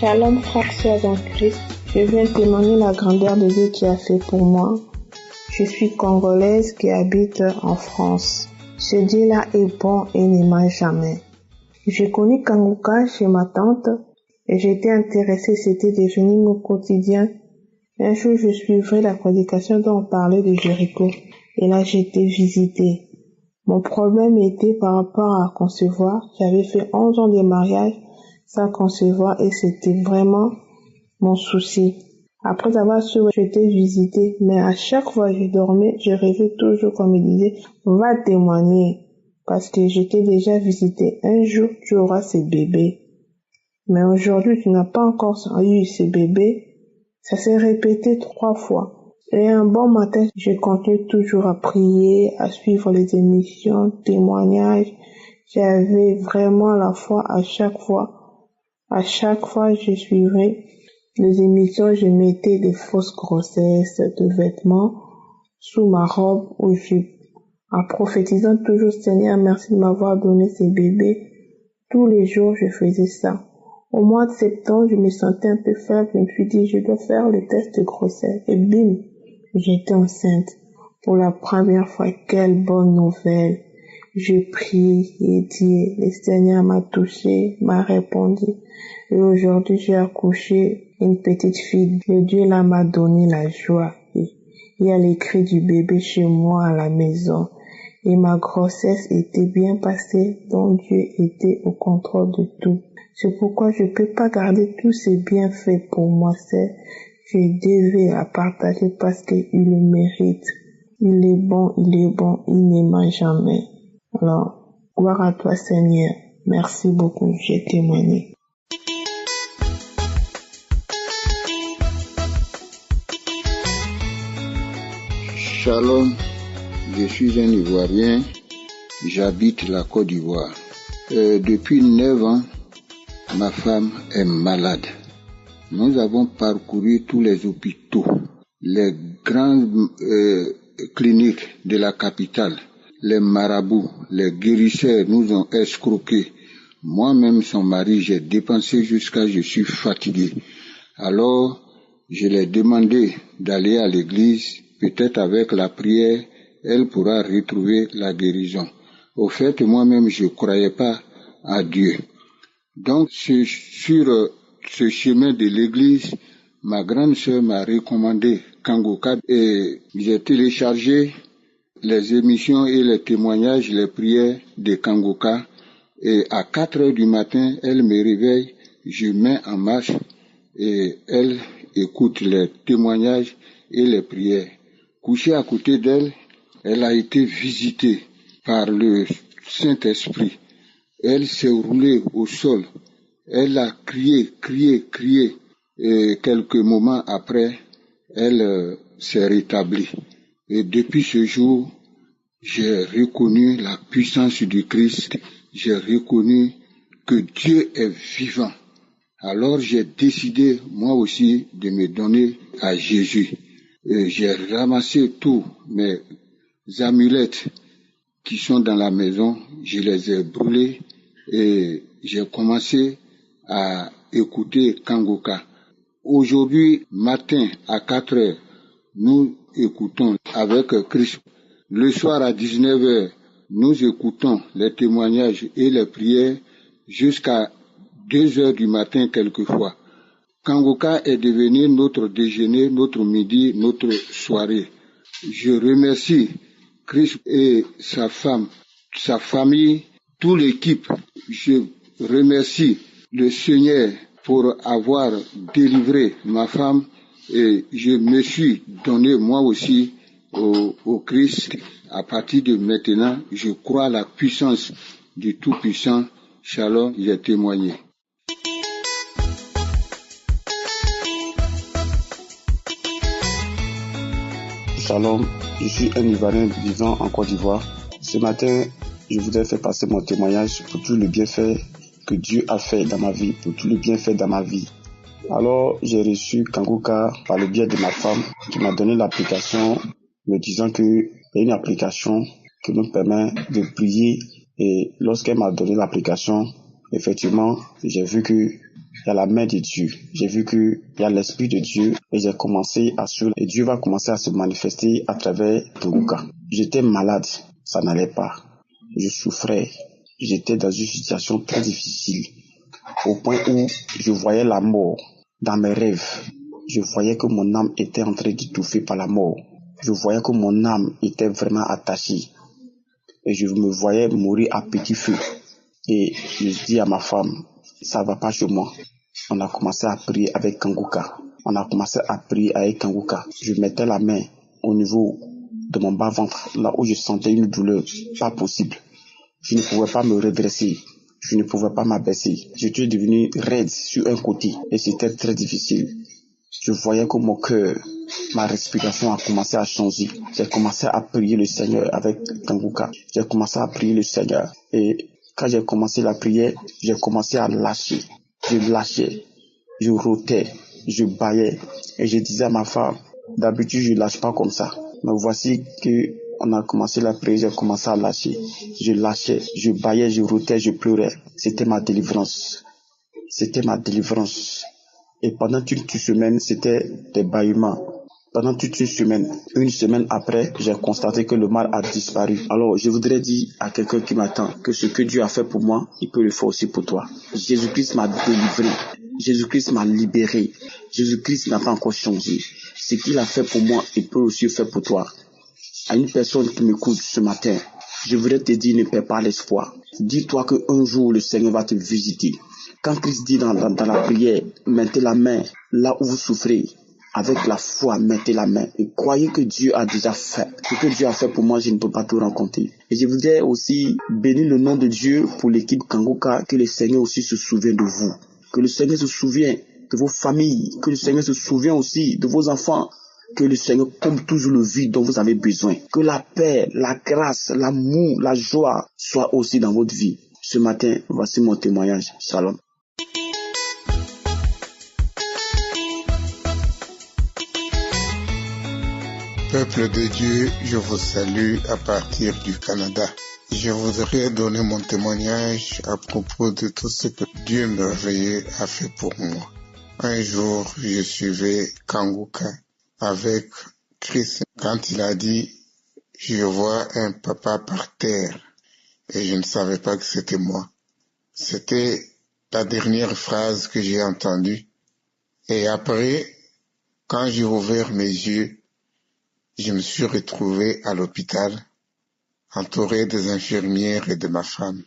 Shalom frères, sœurs en Christ, je viens témoigner la grandeur de Dieu qui a fait pour moi. Je suis congolaise qui habite en France. Ce Dieu-là est bon et n'aima jamais. J'ai connu Kangoka chez ma tante et j'étais intéressée, c'était devenu mon quotidien. Un jour, je suivrai la prédication dont on parlait de Jéricho et là, j'ai été visitée. Mon problème était par rapport à concevoir. J'avais fait 11 ans de mariage sans concevoir et c'était vraiment mon souci. Après avoir su, j'étais visitée, mais à chaque fois que je dormais, je rêvais toujours qu'on me disait « va témoigner » parce que j'étais déjà visitée. Un jour, tu auras ce bébé. Mais aujourd'hui, tu n'as pas encore eu ce bébé. Ça s'est répété 3 fois. Et un bon matin, je continue toujours à prier, à suivre les émissions, témoignages. J'avais vraiment la foi à chaque fois. À chaque fois, je suivais les émissions, je mettais des fausses grossesses de vêtements sous ma robe ou jupe. En prophétisant toujours, Seigneur, merci de m'avoir donné ces bébés. Tous les jours, je faisais ça. Au mois de septembre, je me sentais un peu faible. Je me suis dit, je dois faire le test de grossesse. Et bim, j'étais enceinte. Pour la première fois, quelle bonne nouvelle. Je prie et dit, le Seigneur m'a touché, m'a répondu. Et aujourd'hui, j'ai accouché une petite fille. Le Dieu là m'a donné la joie. Il y a les cris du bébé chez moi à la maison. Et ma grossesse était bien passée, donc Dieu était au contrôle de tout. C'est pourquoi je ne peux pas garder tous ces bienfaits pour moi seul. Je devais la partager parce qu'il le mérite. Il est bon, il n'aima jamais. Alors, gloire à toi Seigneur. Merci beaucoup, j'ai témoigné. Shalom, je suis un Ivoirien, j'habite la Côte d'Ivoire. Depuis 9 ans, ma femme est malade. Nous avons parcouru tous les hôpitaux, les grandes cliniques de la capitale, les marabouts, les guérisseurs nous ont escroqués. Moi-même, son mari, j'ai dépensé jusqu'à je suis fatigué. Alors, je l'ai demandé d'aller à l'église, peut-être avec la prière, elle pourra retrouver la guérison. Au fait, moi-même, je ne croyais pas à Dieu. Donc, sur ce chemin de l'église, ma grande sœur m'a recommandé Kangoka et j'ai téléchargé les émissions et les témoignages, les prières de Kangoka. Et à 4 heures du matin, elle me réveille, je mets en marche et elle écoute les témoignages et les prières. Couchée à côté d'elle, elle a été visitée par le Saint-Esprit. Elle s'est roulée au sol. Elle a crié. Et quelques moments après, elle s'est rétablie. Et depuis ce jour, j'ai reconnu la puissance du Christ. J'ai reconnu que Dieu est vivant. Alors j'ai décidé, moi aussi, de me donner à Jésus. Et j'ai ramassé tous mes amulettes qui sont dans la maison, je les ai brûlés et j'ai commencé à écouter Kangoka. Aujourd'hui, matin à 4 heures, nous écoutons avec Christ. Le soir à 19 heures, nous écoutons les témoignages et les prières jusqu'à 2 heures du matin quelquefois. Kangoka est devenu notre déjeuner, notre midi, notre soirée. Je remercie Christ et sa femme, sa famille, toute l'équipe. Je remercie le Seigneur pour avoir délivré ma femme et je me suis donné moi aussi au Christ. À partir de maintenant, je crois à la puissance du Tout-Puissant. Shalom, j'ai témoigné. Shalom, je suis un Ivoirien vivant en Côte d'Ivoire. Ce matin, je voudrais faire passer mon témoignage pour tout le bienfait que Dieu a fait dans ma vie, pour tout le bienfait dans ma vie. Alors, j'ai reçu Kangoka par le biais de ma femme qui m'a donné l'application me disant qu'il y a une application qui nous permet de prier. Et lorsqu'elle m'a donné l'application, effectivement, j'ai vu que il y a la main de Dieu. J'ai vu qu'il y a l'Esprit de Dieu et j'ai commencé à suivre. Et Dieu va commencer à se manifester à travers Kanguka. J'étais malade, ça n'allait pas. Je souffrais. J'étais dans une situation très difficile. Au point où je voyais la mort dans mes rêves. Je voyais que mon âme était en train d'étouffer par la mort. Je voyais que mon âme était vraiment attachée. Et je me voyais mourir à petit feu. Et je dis à ma femme, ça va pas chez moi. On a commencé à prier avec Kanguka. Je mettais la main au niveau de mon bas-ventre, là où je sentais une douleur pas possible. Je ne pouvais pas me redresser. Je ne pouvais pas m'abaisser. J'étais devenu raide sur un côté et c'était très difficile. Je voyais que mon cœur, ma respiration a commencé à changer. J'ai commencé à prier le Seigneur avec Kanguka. J'ai commencé à prier le Seigneur. Et quand j'ai commencé la prière, j'ai commencé à lâcher. Je lâchais, je rotais, je bâillais. Et je disais à ma femme, d'habitude je lâche pas comme ça. Mais voici que on a commencé la prière, j'ai commencé à lâcher. Je lâchais, je bâillais, je rotais, je pleurais. C'était ma délivrance. Et pendant toute une semaine, c'était des bâillements. Pendant toute une semaine après, j'ai constaté que le mal a disparu. Alors, je voudrais dire à quelqu'un qui m'attend que ce que Dieu a fait pour moi, il peut le faire aussi pour toi. Jésus-Christ m'a délivré. Jésus-Christ m'a libéré. Jésus-Christ n'a pas encore changé. Ce qu'il a fait pour moi, il peut aussi le faire pour toi. À une personne qui m'écoute ce matin, je voudrais te dire, ne perds pas l'espoir. Dis-toi qu'un jour, le Seigneur va te visiter. Quand Christ dit dans la prière, mettez la main là où vous souffrez. Avec la foi, mettez la main. Et croyez que Dieu a déjà fait. Ce que Dieu a fait pour moi, je ne peux pas tout raconter. Et je voudrais aussi bénir le nom de Dieu pour l'équipe Kanguka, que le Seigneur aussi se souvienne de vous. Que le Seigneur se souvienne de vos familles. Que le Seigneur se souvienne aussi de vos enfants. Que le Seigneur comble toujours le vide dont vous avez besoin. Que la paix, la grâce, l'amour, la joie soient aussi dans votre vie. Ce matin, voici mon témoignage. Shalom. Peuple de Dieu, je vous salue à partir du Canada. Je voudrais donner mon témoignage à propos de tout ce que Dieu merveilleux a fait pour moi. Un jour, je suivais Kanguka avec Chris quand il a dit « Je vois un papa par terre » et je ne savais pas que c'était moi. C'était la dernière phrase que j'ai entendue. Et après, quand j'ai ouvert mes yeux, je me suis retrouvé à l'hôpital, entouré des infirmières et de ma femme.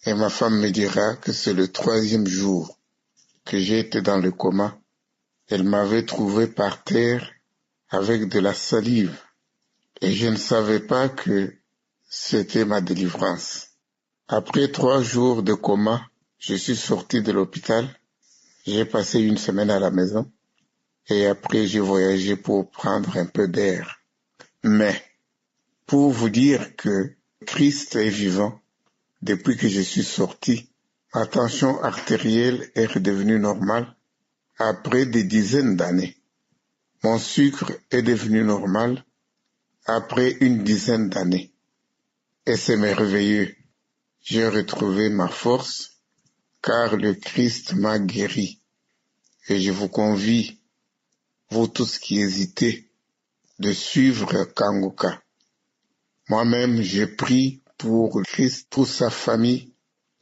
Et ma femme me dira que c'est le 3e jour que j'ai été dans le coma. Elle m'avait trouvé par terre avec de la salive. Et je ne savais pas que c'était ma délivrance. Après 3 jours de coma, je suis sorti de l'hôpital. J'ai passé une semaine à la maison. Et après, j'ai voyagé pour prendre un peu d'air. Mais, pour vous dire que Christ est vivant, depuis que je suis sorti, ma tension artérielle est redevenue normale après des dizaines d'années. Mon sucre est devenu normal après une dizaine d'années. Et c'est merveilleux. J'ai retrouvé ma force, car le Christ m'a guéri. Et je vous convie, vous tous qui hésitez, de suivre Kanguka. Moi-même, j'ai prié pour Christ, pour sa famille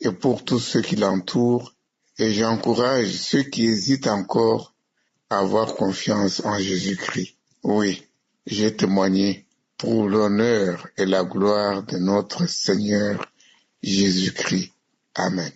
et pour tous ceux qui l'entourent. Et j'encourage ceux qui hésitent encore à avoir confiance en Jésus-Christ. Oui, j'ai témoigné pour l'honneur et la gloire de notre Seigneur Jésus-Christ. Amen.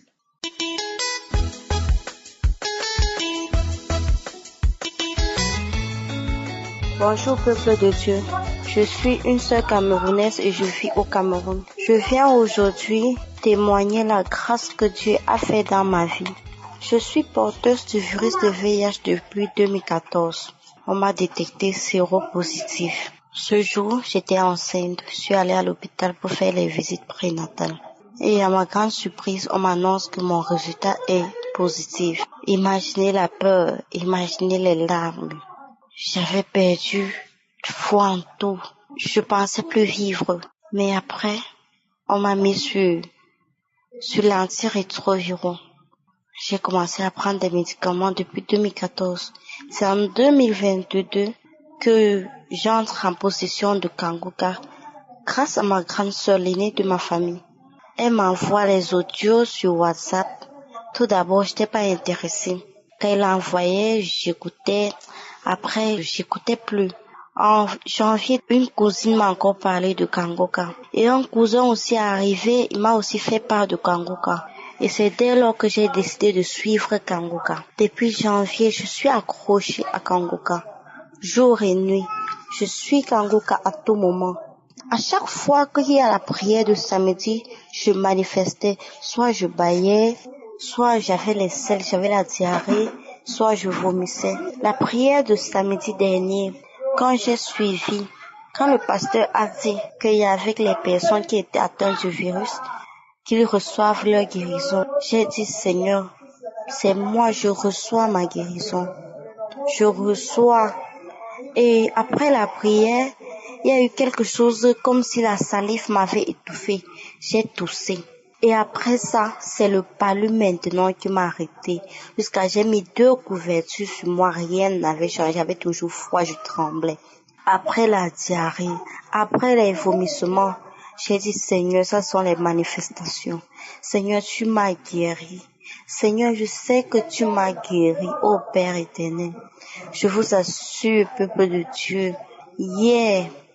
Bonjour peuple de Dieu, je suis une sœur camerounaise et je vis au Cameroun. Je viens aujourd'hui témoigner la grâce que Dieu a fait dans ma vie. Je suis porteuse du virus de VIH depuis 2014. On m'a détecté séropositif. Ce jour, j'étais enceinte. Je suis allée à l'hôpital pour faire les visites prénatales. Et à ma grande surprise, on m'annonce que mon résultat est positif. Imaginez la peur, imaginez les larmes. J'avais perdu foi en tout. Je pensais plus vivre. Mais après, on m'a mis sur l'antirétroviral. J'ai commencé à prendre des médicaments depuis 2014. C'est en 2022 que j'entre en possession de Kangoka grâce à ma grande sœur, l'aînée de ma famille. Elle m'envoie les audios sur WhatsApp. Tout d'abord, j'étais pas intéressée. Quand elle envoyait, j'écoutais. Après, j'écoutais plus. En janvier, une cousine m'a encore parlé de Kangoka. Et un cousin aussi est arrivé, il m'a aussi fait part de Kangoka. Et c'est dès lors que j'ai décidé de suivre Kangoka. Depuis janvier, je suis accrochée à Kangoka. Jour et nuit, je suis Kangoka à tout moment. À chaque fois qu'il y a la prière de samedi, je manifestais. Soit je bâillais, soit j'avais les selles, j'avais la diarrhée, soit je vomissais. La prière de samedi dernier, quand j'ai suivi, quand le pasteur a dit qu'il y avait les personnes qui étaient atteintes du virus, qu'ils reçoivent leur guérison, j'ai dit Seigneur, c'est moi, je reçois ma guérison. Je reçois. Et après la prière, il y a eu quelque chose comme si la salive m'avait étouffée. J'ai toussé. Et après ça, c'est le palu maintenant qui m'a arrêté. Jusqu'à j'ai mis 2 couvertures sur moi, rien n'avait changé. J'avais toujours froid, je tremblais. Après la diarrhée, après les vomissements, j'ai dit Seigneur, ça sont les manifestations. Seigneur, tu m'as guéri. Seigneur, je sais que tu m'as guéri, ô Père éternel. Je vous assure, peuple de Dieu,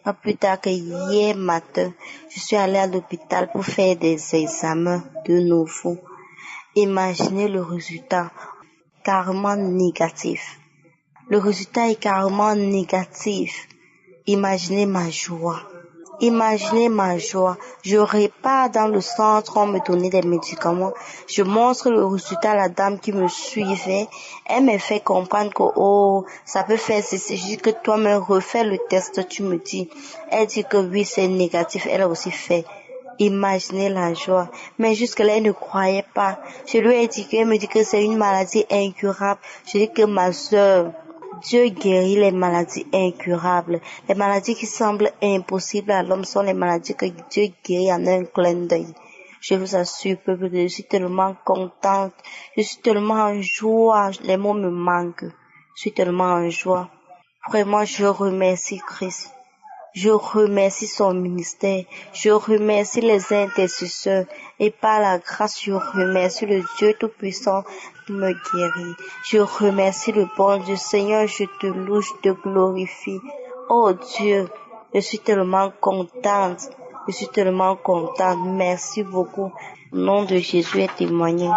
pas plus tard que hier matin, je suis allée à l'hôpital pour faire des examens de nouveau. Imaginez le résultat, carrément négatif. Le résultat est carrément négatif. Imaginez ma joie. Imaginez ma joie. Je repars dans le centre, on me donnait des médicaments. Je montre le résultat à la dame qui me suivait. Elle me fait comprendre que, ça peut faire ceci. Je dis que toi me refais le test, tu me dis. Elle dit que oui, c'est négatif. Elle a aussi fait. Imaginez la joie. Mais jusque-là, elle ne croyait pas. Je lui ai dit qu'elle me dit que c'est une maladie incurable. Je dis que ma sœur, Dieu guérit les maladies incurables. Les maladies qui semblent impossibles à l'homme sont les maladies que Dieu guérit en un clin d'œil. Je vous assure, peuple, je suis tellement contente. Je suis tellement en joie. Les mots me manquent. Je suis tellement en joie. Vraiment, je remercie Christ. Je remercie son ministère. Je remercie les intercesseurs. Et par la grâce, je remercie le Dieu Tout-Puissant qui me guérit. Je remercie le bon Dieu. Seigneur, je te loue, je te glorifie. Oh Dieu, je suis tellement contente. Je suis tellement contente. Merci beaucoup. Au nom de Jésus est témoigné.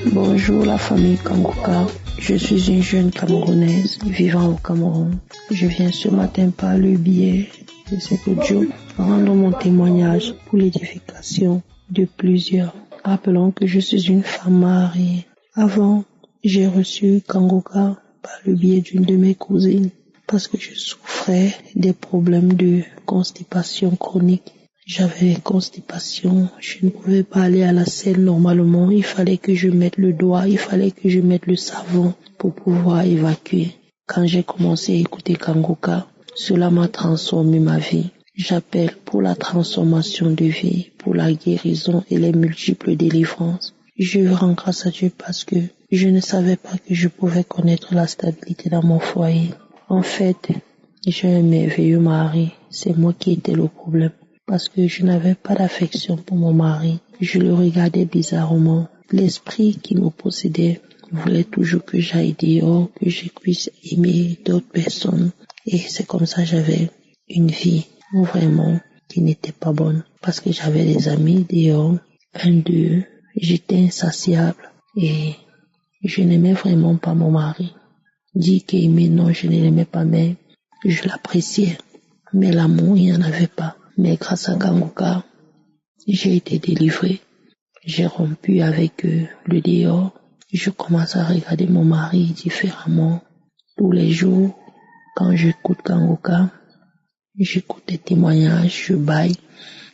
Bonjour la famille Kangoka. Je suis une jeune Camerounaise vivant au Cameroun. Je viens ce matin par le biais de cet audio rendre mon témoignage pour l'édification de plusieurs. Rappelons que je suis une femme mariée. Avant, j'ai reçu Kangoka par le biais d'une de mes cousines parce que je souffrais des problèmes de constipation chronique. J'avais constipation, je ne pouvais pas aller à la selle normalement, il fallait que je mette le doigt, il fallait que je mette le savon pour pouvoir évacuer. Quand j'ai commencé à écouter Kangoka, cela m'a transformé ma vie. J'appelle pour la transformation de vie, pour la guérison et les multiples délivrances. Je rends grâce à Dieu parce que je ne savais pas que je pouvais connaître la stabilité dans mon foyer. En fait, j'ai un merveilleux mari, c'est moi qui étais le problème. Parce que je n'avais pas d'affection pour mon mari. Je le regardais bizarrement. L'esprit qui me possédait voulait toujours que j'aille dehors, que je puisse aimer d'autres personnes. Et c'est comme ça que j'avais une vie vraiment qui n'était pas bonne. Parce que j'avais des amis dehors. J'étais insatiable. Et je n'aimais vraiment pas mon mari. Dire qu'aimer, non, je ne l'aimais pas, mais je l'appréciais. Mais l'amour, il n'y en avait pas. Mais grâce à Kangoka, j'ai été délivrée. J'ai rompu avec le dehors. Je commence à regarder mon mari différemment. Tous les jours, quand j'écoute Kangoka, j'écoute des témoignages, je baille.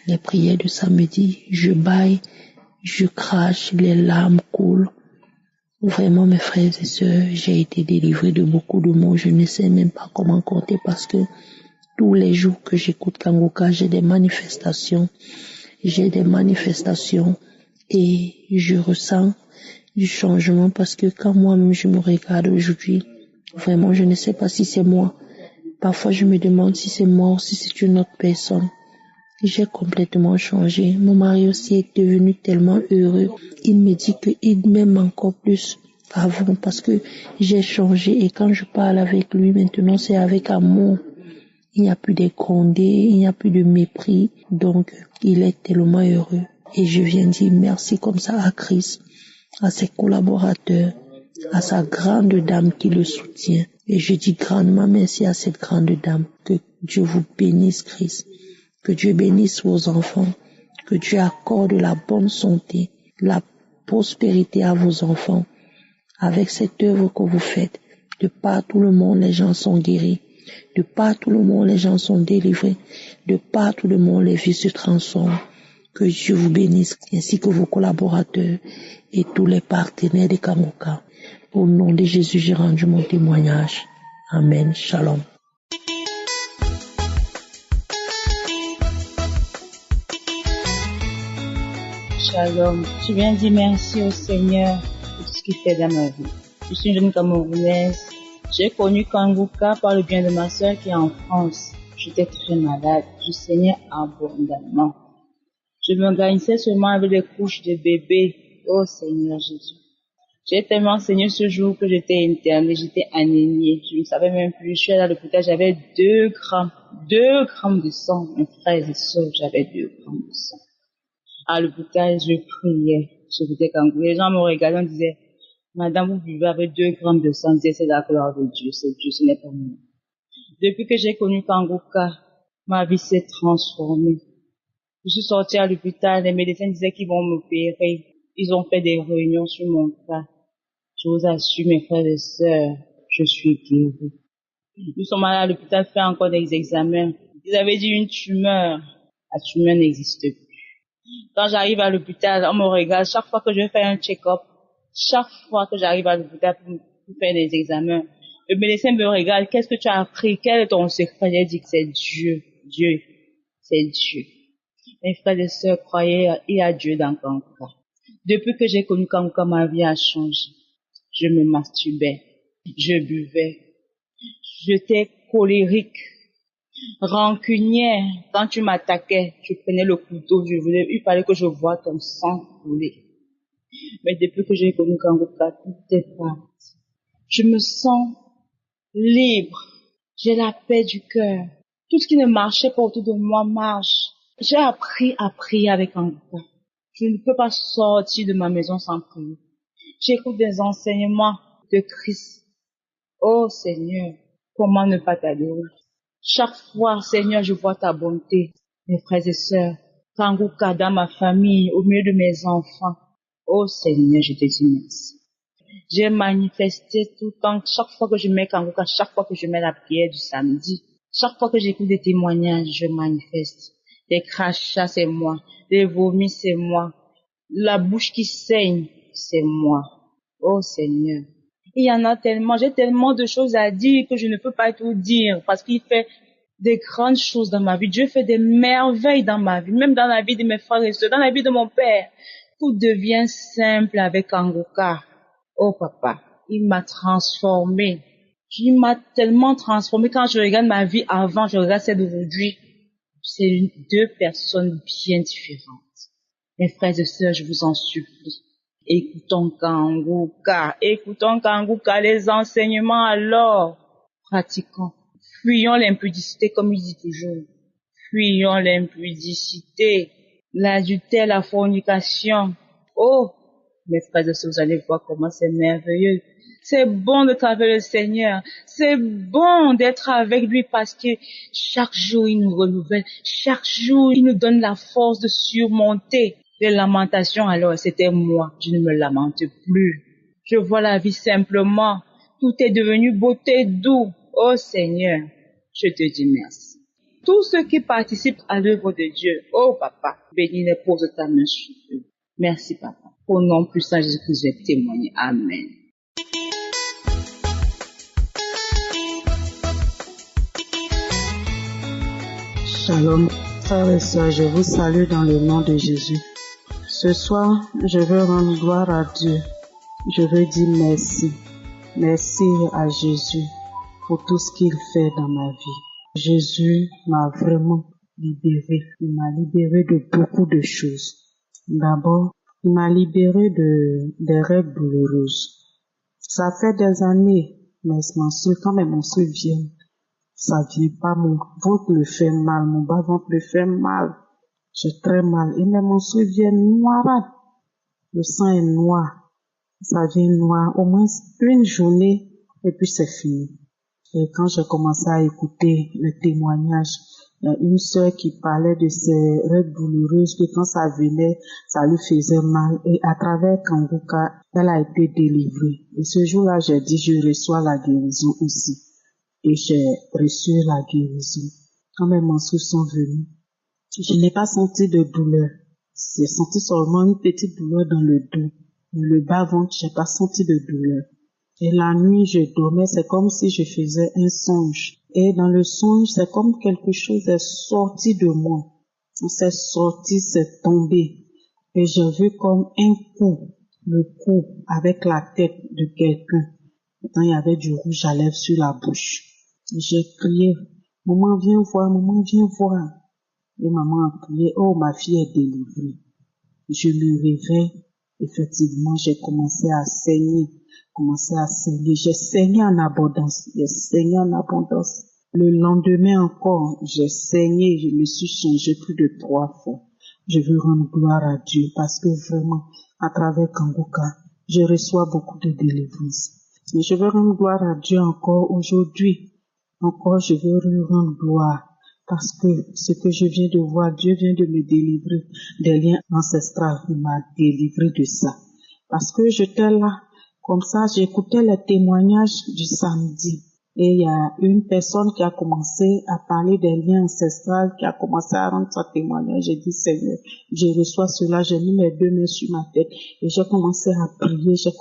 Les prières de samedi, je baille, je crache, les larmes coulent. Vraiment, mes frères et sœurs, j'ai été délivrée de beaucoup de maux. Je ne sais même pas comment compter parce que Tous les jours que j'écoute Kangoka, j'ai des manifestations et je ressens du changement parce que quand moi-même je me regarde aujourd'hui, vraiment je ne sais pas si c'est moi. Parfois je me demande si c'est moi ou si c'est une autre personne. J'ai complètement changé. Mon mari aussi est devenu tellement heureux. Il me dit qu'il m'aime encore plus qu'avant parce que j'ai changé et quand je parle avec lui maintenant c'est avec amour. Il n'y a plus de grondés, il n'y a plus de mépris. Donc il est tellement heureux. Et je viens dire merci comme ça à Chris, à ses collaborateurs, à sa grande dame qui le soutient. Et je dis grandement merci à cette grande dame. Que Dieu vous bénisse, Chris. Que Dieu bénisse vos enfants. Que Dieu accorde la bonne santé, la prospérité à vos enfants. Avec cette œuvre que vous faites, de partout le monde, les gens sont guéris. De partout le monde, les gens sont délivrés. De partout le monde, les vies se transforment. Que Dieu vous bénisse, ainsi que vos collaborateurs et tous les partenaires de Kangoka. Au nom de Jésus, j'ai rendu mon témoignage. Amen. Shalom. Shalom. Je viens dire merci au Seigneur pour tout ce qu'il fait dans ma vie. Je suis une jeune Camerounaise. J'ai connu Kangoka par le bien de ma soeur qui est en France. J'étais très malade. Je saignais abondamment. Je me garnissais seulement avec des couches de bébé. Oh Seigneur Jésus. J'ai tellement saigné ce jour que j'étais internée, j'étais anémiée. Je ne savais même plus. Je suis allée à l'hôpital, j'avais 2 grammes de sang. Mes frères et sœurs, j'avais 2 grammes de sang. À l'hôpital, je priais. J'écoutais Kangoka. Les gens me regardaient, on disait, Madame, vous vivez avec 2 grammes de sang. Je disais, c'est la gloire de Dieu, c'est Dieu, ce n'est pas moi. Depuis que j'ai connu Kangoka, ma vie s'est transformée. Je suis sortie à l'hôpital, les médecins disaient qu'ils vont m'opérer. Ils ont fait des réunions sur mon cas. Je vous assure, mes frères et sœurs, je suis guérie. Nous sommes allés à l'hôpital faire encore des examens. Ils avaient dit une tumeur. La tumeur n'existe plus. Quand j'arrive à l'hôpital, on me regarde. Chaque fois que je fais un check-up, chaque fois que j'arrive à l'hôpital pour faire des examens, le médecin me regarde. Qu'est-ce que tu as appris? Quel est ton secret? J'ai dit que c'est Dieu. Dieu. C'est Dieu. Mes frères et sœurs, croyez, il y a Dieu dans Kangoka. Depuis que j'ai connu Kangoka, ma vie a changé. Je me masturbais, je buvais, j'étais colérique, rancunière. Quand tu m'attaquais, je prenais le couteau, il fallait que je voie ton sang couler. Mais depuis que j'ai connu Kangoka, tout est parti. Je me sens libre, j'ai la paix du cœur. Tout ce qui ne marchait pas autour de moi marche. J'ai appris à prier avec Kangoka. Je ne peux pas sortir de ma maison sans prier. J'écoute des enseignements de Christ. Oh Seigneur, comment ne pas t'adorer? Chaque fois, Seigneur, je vois ta bonté. Mes frères et sœurs, Kangoka dans ma famille, au milieu de mes enfants. Oh Seigneur, je te dis merci. J'ai manifesté tout le temps, chaque fois que je mets Kangoka, chaque fois que je mets la prière du samedi, chaque fois que j'écoute des témoignages, je manifeste. Les crachats, c'est moi. Les vomis, c'est moi. La bouche qui saigne, c'est moi. Oh Seigneur. Il y en a tellement, j'ai tellement de choses à dire que je ne peux pas tout dire parce qu'il fait des grandes choses dans ma vie. Dieu fait des merveilles dans ma vie, même dans la vie de mes frères et sœurs, dans la vie de mon père. Tout devient simple avec Kangoka. Oh papa, il m'a transformé. Il m'a tellement transformé. Quand je regarde ma vie avant, je regarde celle d'aujourd'hui. C'est 2 personnes bien différentes. Mes frères et sœurs, je vous en supplie. Écoutons Kangoka, les enseignements alors. Pratiquons. Fuyons l'impudicité comme il dit toujours. Fuyons l'impudicité, l'adultère, la fornication. Oh, mes frères et sœurs, vous allez voir comment c'est merveilleux. C'est bon de travailler le Seigneur. C'est bon d'être avec lui parce que chaque jour il nous renouvelle. Chaque jour il nous donne la force de surmonter les lamentations. Alors c'était moi. Je ne me lamente plus. Je vois la vie simplement. Tout est devenu beauté, doux. Oh Seigneur, je te dis merci. Tous ceux qui participent à l'œuvre de Dieu. Oh papa, bénis les pauvres de ta main sur eux. Merci papa. Au nom puissant de Jésus-Christ, j'ai témoigné. Amen. Shalom, frères et sœurs, je vous salue dans le nom de Jésus. Ce soir, je veux rendre gloire à Dieu. Je veux dire merci. Merci à Jésus pour tout ce qu'il fait dans ma vie. Jésus m'a vraiment libéré. Il m'a libéré de beaucoup de choses. D'abord, il m'a libéré des règles douloureuses. Ça fait des années, mais quand mes menstrues viennent, ça vient pas, mon ventre me fait mal, mon bas-ventre me fait mal. J'ai très mal. Et mes menstrues viennent noirades. Le sang est noir. Ça vient noir. Au moins une journée, et puis c'est fini. Et quand j'ai commencé à écouter le témoignage, il y a une sœur qui parlait de ces règles douloureuses, que quand ça venait, ça lui faisait mal. Et à travers Kanguka, elle a été délivrée. Et ce jour-là, j'ai dit, je reçois la guérison aussi. Et j'ai reçu la guérison. Quand mes menstrues sont venues, je n'ai pas senti de douleur. J'ai senti seulement une petite douleur dans le dos. Mais le bas-ventre, j'ai pas senti de douleur. Et la nuit, je dormais, c'est comme si je faisais un songe. Et dans le songe, c'est comme quelque chose est sorti de moi. C'est sorti, c'est tombé. Et j'ai vu comme un coup, le coup avec la tête de quelqu'un. Maintenant, il y avait du rouge à lèvres sur la bouche. Et j'ai crié, maman viens voir, maman viens voir. Et maman a crié, oh ma fille est délivrée. Je me réveille, effectivement, j'ai commencé à saigner. J'ai saigné en abondance. Le lendemain encore, j'ai saigné, je me suis changé plus de 3 fois. Je veux rendre gloire à Dieu parce que vraiment, à travers Kanguka, je reçois beaucoup de délivrance. Mais je veux rendre gloire à Dieu encore aujourd'hui. Encore, je veux lui rendre gloire parce que ce que je viens de voir, Dieu vient de me délivrer des liens ancestraux. Il m'a délivré de ça. Parce que j'étais là, comme ça, j'écoutais les témoignages du samedi. Et il y a une personne qui a commencé à parler des liens ancestraux, qui a commencé à rendre son témoignage. J'ai dit, Seigneur, je reçois cela, j'ai mis mes 2 mains sur ma tête et j'ai commencé à prier, J'ai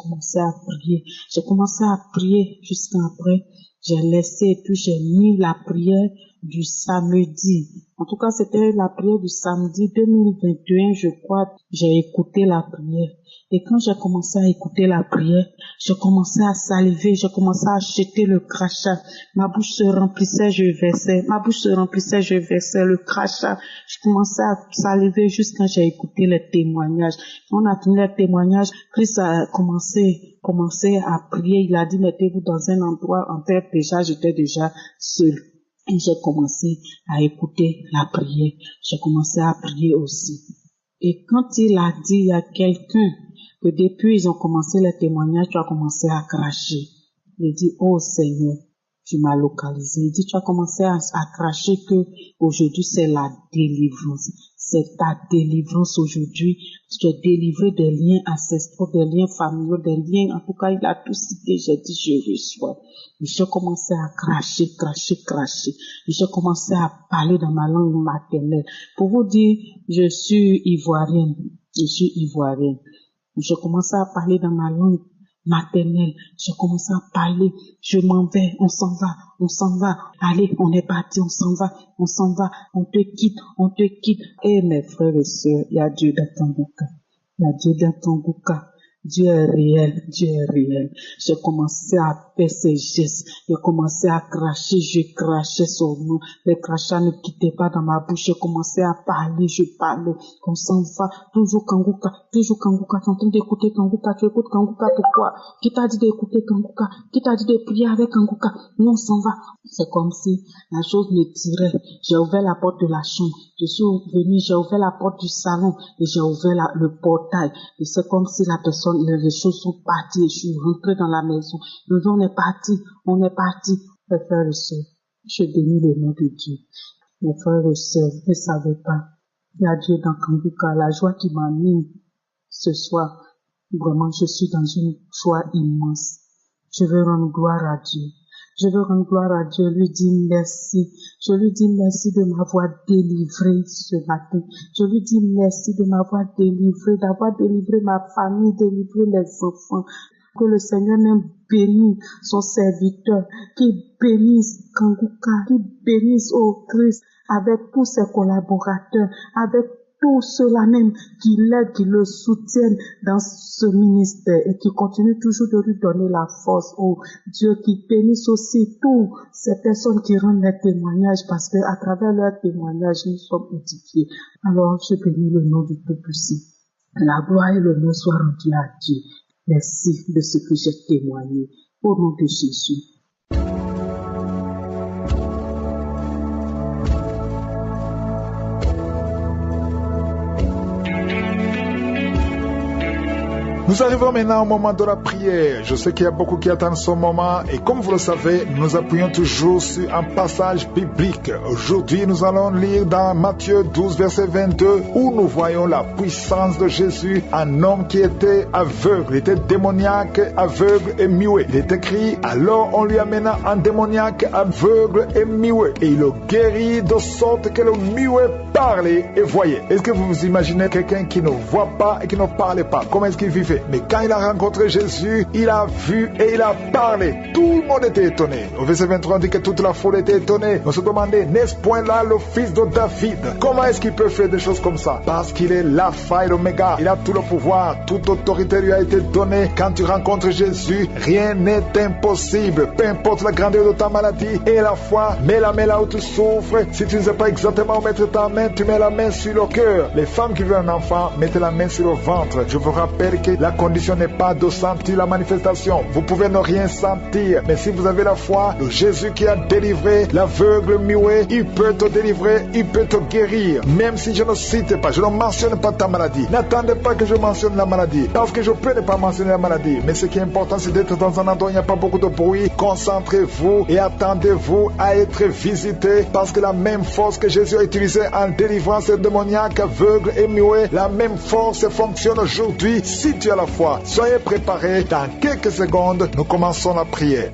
commencé à prier jusqu'à après. J'ai laissé et puis j'ai mis la prière du samedi. En tout cas, c'était la prière du samedi 2021, je crois. J'ai écouté la prière. Et quand j'ai commencé à écouter la prière, j'ai commencé à saliver, j'ai commencé à jeter le crachat. Ma bouche se remplissait, je versais. Le crachat. Je commençais à saliver juste quand j'ai écouté les témoignages. Quand on a fini les témoignages, Christ a commencé à prier. Il a dit, mettez-vous dans un endroit en terre. Déjà, j'étais déjà seule. Et j'ai commencé à écouter la prière. J'ai commencé à prier aussi. Et quand il a dit, il y a quelqu'un que depuis ils ont commencé les témoignages, tu as commencé à cracher. Il dit, oh Seigneur, tu m'as localisé. Il dit, tu as commencé à cracher que aujourd'hui c'est la délivrance. C'est ta délivrance aujourd'hui. Tu es délivré des liens ancestraux, des liens familiaux, des liens, en tout cas, il a tout cité. J'ai dit, je reçois. Et j'ai commencé à cracher. Et j'ai commencé à parler dans ma langue maternelle. Pour vous dire, je suis ivoirienne. J'ai commencé à parler dans ma langue maternelle. J'ai commencé à parler. Je m'en vais, on s'en va. Allez, on est parti, on s'en va. On te quitte. Et mes frères et sœurs, il y a Dieu dans ton bouquin. Dieu est réel. J'ai commencé à faire ces gestes. J'ai commencé à cracher, je crachais sur nous. Les crachats ne quittaient pas dans ma bouche. J'ai commencé à parler, je parlais. On s'en va. Toujours Kanguka. Tu es en train d'écouter Kanguka. Tu écoutes Kanguka pourquoi? Qui t'a dit d'écouter Kanguka? Qui t'a dit de prier avec Kanguka? Nous, on s'en va. C'est comme si la chose me tirait. J'ai ouvert la porte de la chambre. Je suis venue, j'ai ouvert la porte du salon et j'ai ouvert le portail. Et c'est comme si les choses sont parties et je suis rentrée dans la maison. On est parti. Mes frères et sœurs, je bénis le nom de Dieu. Mes frères et sœurs, vous ne savez pas. Il y a Dieu dans Kanguka, la joie qui m'anime ce soir. Vraiment, je suis dans une joie immense. Je veux rendre gloire à Dieu. Lui dire merci. Je lui dis merci de m'avoir délivré ce matin. Je lui dis merci de m'avoir délivré, d'avoir délivré ma famille, délivré les enfants. Que le Seigneur même bénisse son serviteur, qu'il bénisse Kanguka, qu'il bénisse, oh Christ, avec tous ses collaborateurs, avec tous ceux-là même qui l'aident, qui le soutiennent dans ce ministère et qui continuent toujours de lui donner la force. Oh Dieu, qui bénisse aussi toutes ces personnes qui rendent des témoignages parce qu'à travers leurs témoignages, nous sommes édifiés. Alors, je bénis le nom du Tout-Puissant. La gloire et l'honneur soient rendus à Dieu. Merci de ce que j'ai témoigné. Au nom de Jésus. Nous arrivons maintenant au moment de la prière. Je sais qu'il y a beaucoup qui attendent ce moment et comme vous le savez, nous appuyons toujours sur un passage biblique. Aujourd'hui, nous allons lire dans Matthieu 12, verset 22, où nous voyons la puissance de Jésus, un homme qui était aveugle, il était démoniaque, aveugle et muet. Il est écrit, alors on lui amena un démoniaque, aveugle et muet, et il le guérit de sorte que le muet parlait et voyait. Est-ce que vous vous imaginez quelqu'un qui ne voit pas et qui ne parlait pas? Comment est-ce qu'il vivait? Mais quand il a rencontré Jésus, il a vu et il a parlé. Tout le monde était étonné. Au verset 23, on dit que toute la foule était étonnée. On se demandait, n'est-ce point là le fils de David? Comment est-ce qu'il peut faire des choses comme ça? Parce qu'il est l'alpha et l'oméga. Il a tout le pouvoir, toute autorité lui a été donnée. Quand tu rencontres Jésus, rien n'est impossible. Peu importe la grandeur de ta maladie et la foi, mets la main là où tu souffres. Si tu ne sais pas exactement où mettre ta main, tu mets la main sur le cœur. Les femmes qui veulent un enfant, mettez la main sur le ventre. Je vous rappelle que la condition n'est pas de sentir la manifestation. Vous pouvez ne rien sentir, mais si vous avez la foi, le Jésus qui a délivré l'aveugle muet, il peut te délivrer, il peut te guérir. Même si je ne cite pas, je ne mentionne pas ta maladie. N'attendez pas que je mentionne la maladie, parce que je peux ne pas mentionner la maladie. Mais ce qui est important, c'est d'être dans un endroit où il n'y a pas beaucoup de bruit. Concentrez-vous et attendez-vous à être visité, parce que la même force que Jésus a utilisée en délivrance démoniaque, aveugle et muet, la même force fonctionne aujourd'hui. Si tu as la foi, soyez préparés. Dans quelques secondes, nous commençons la prière.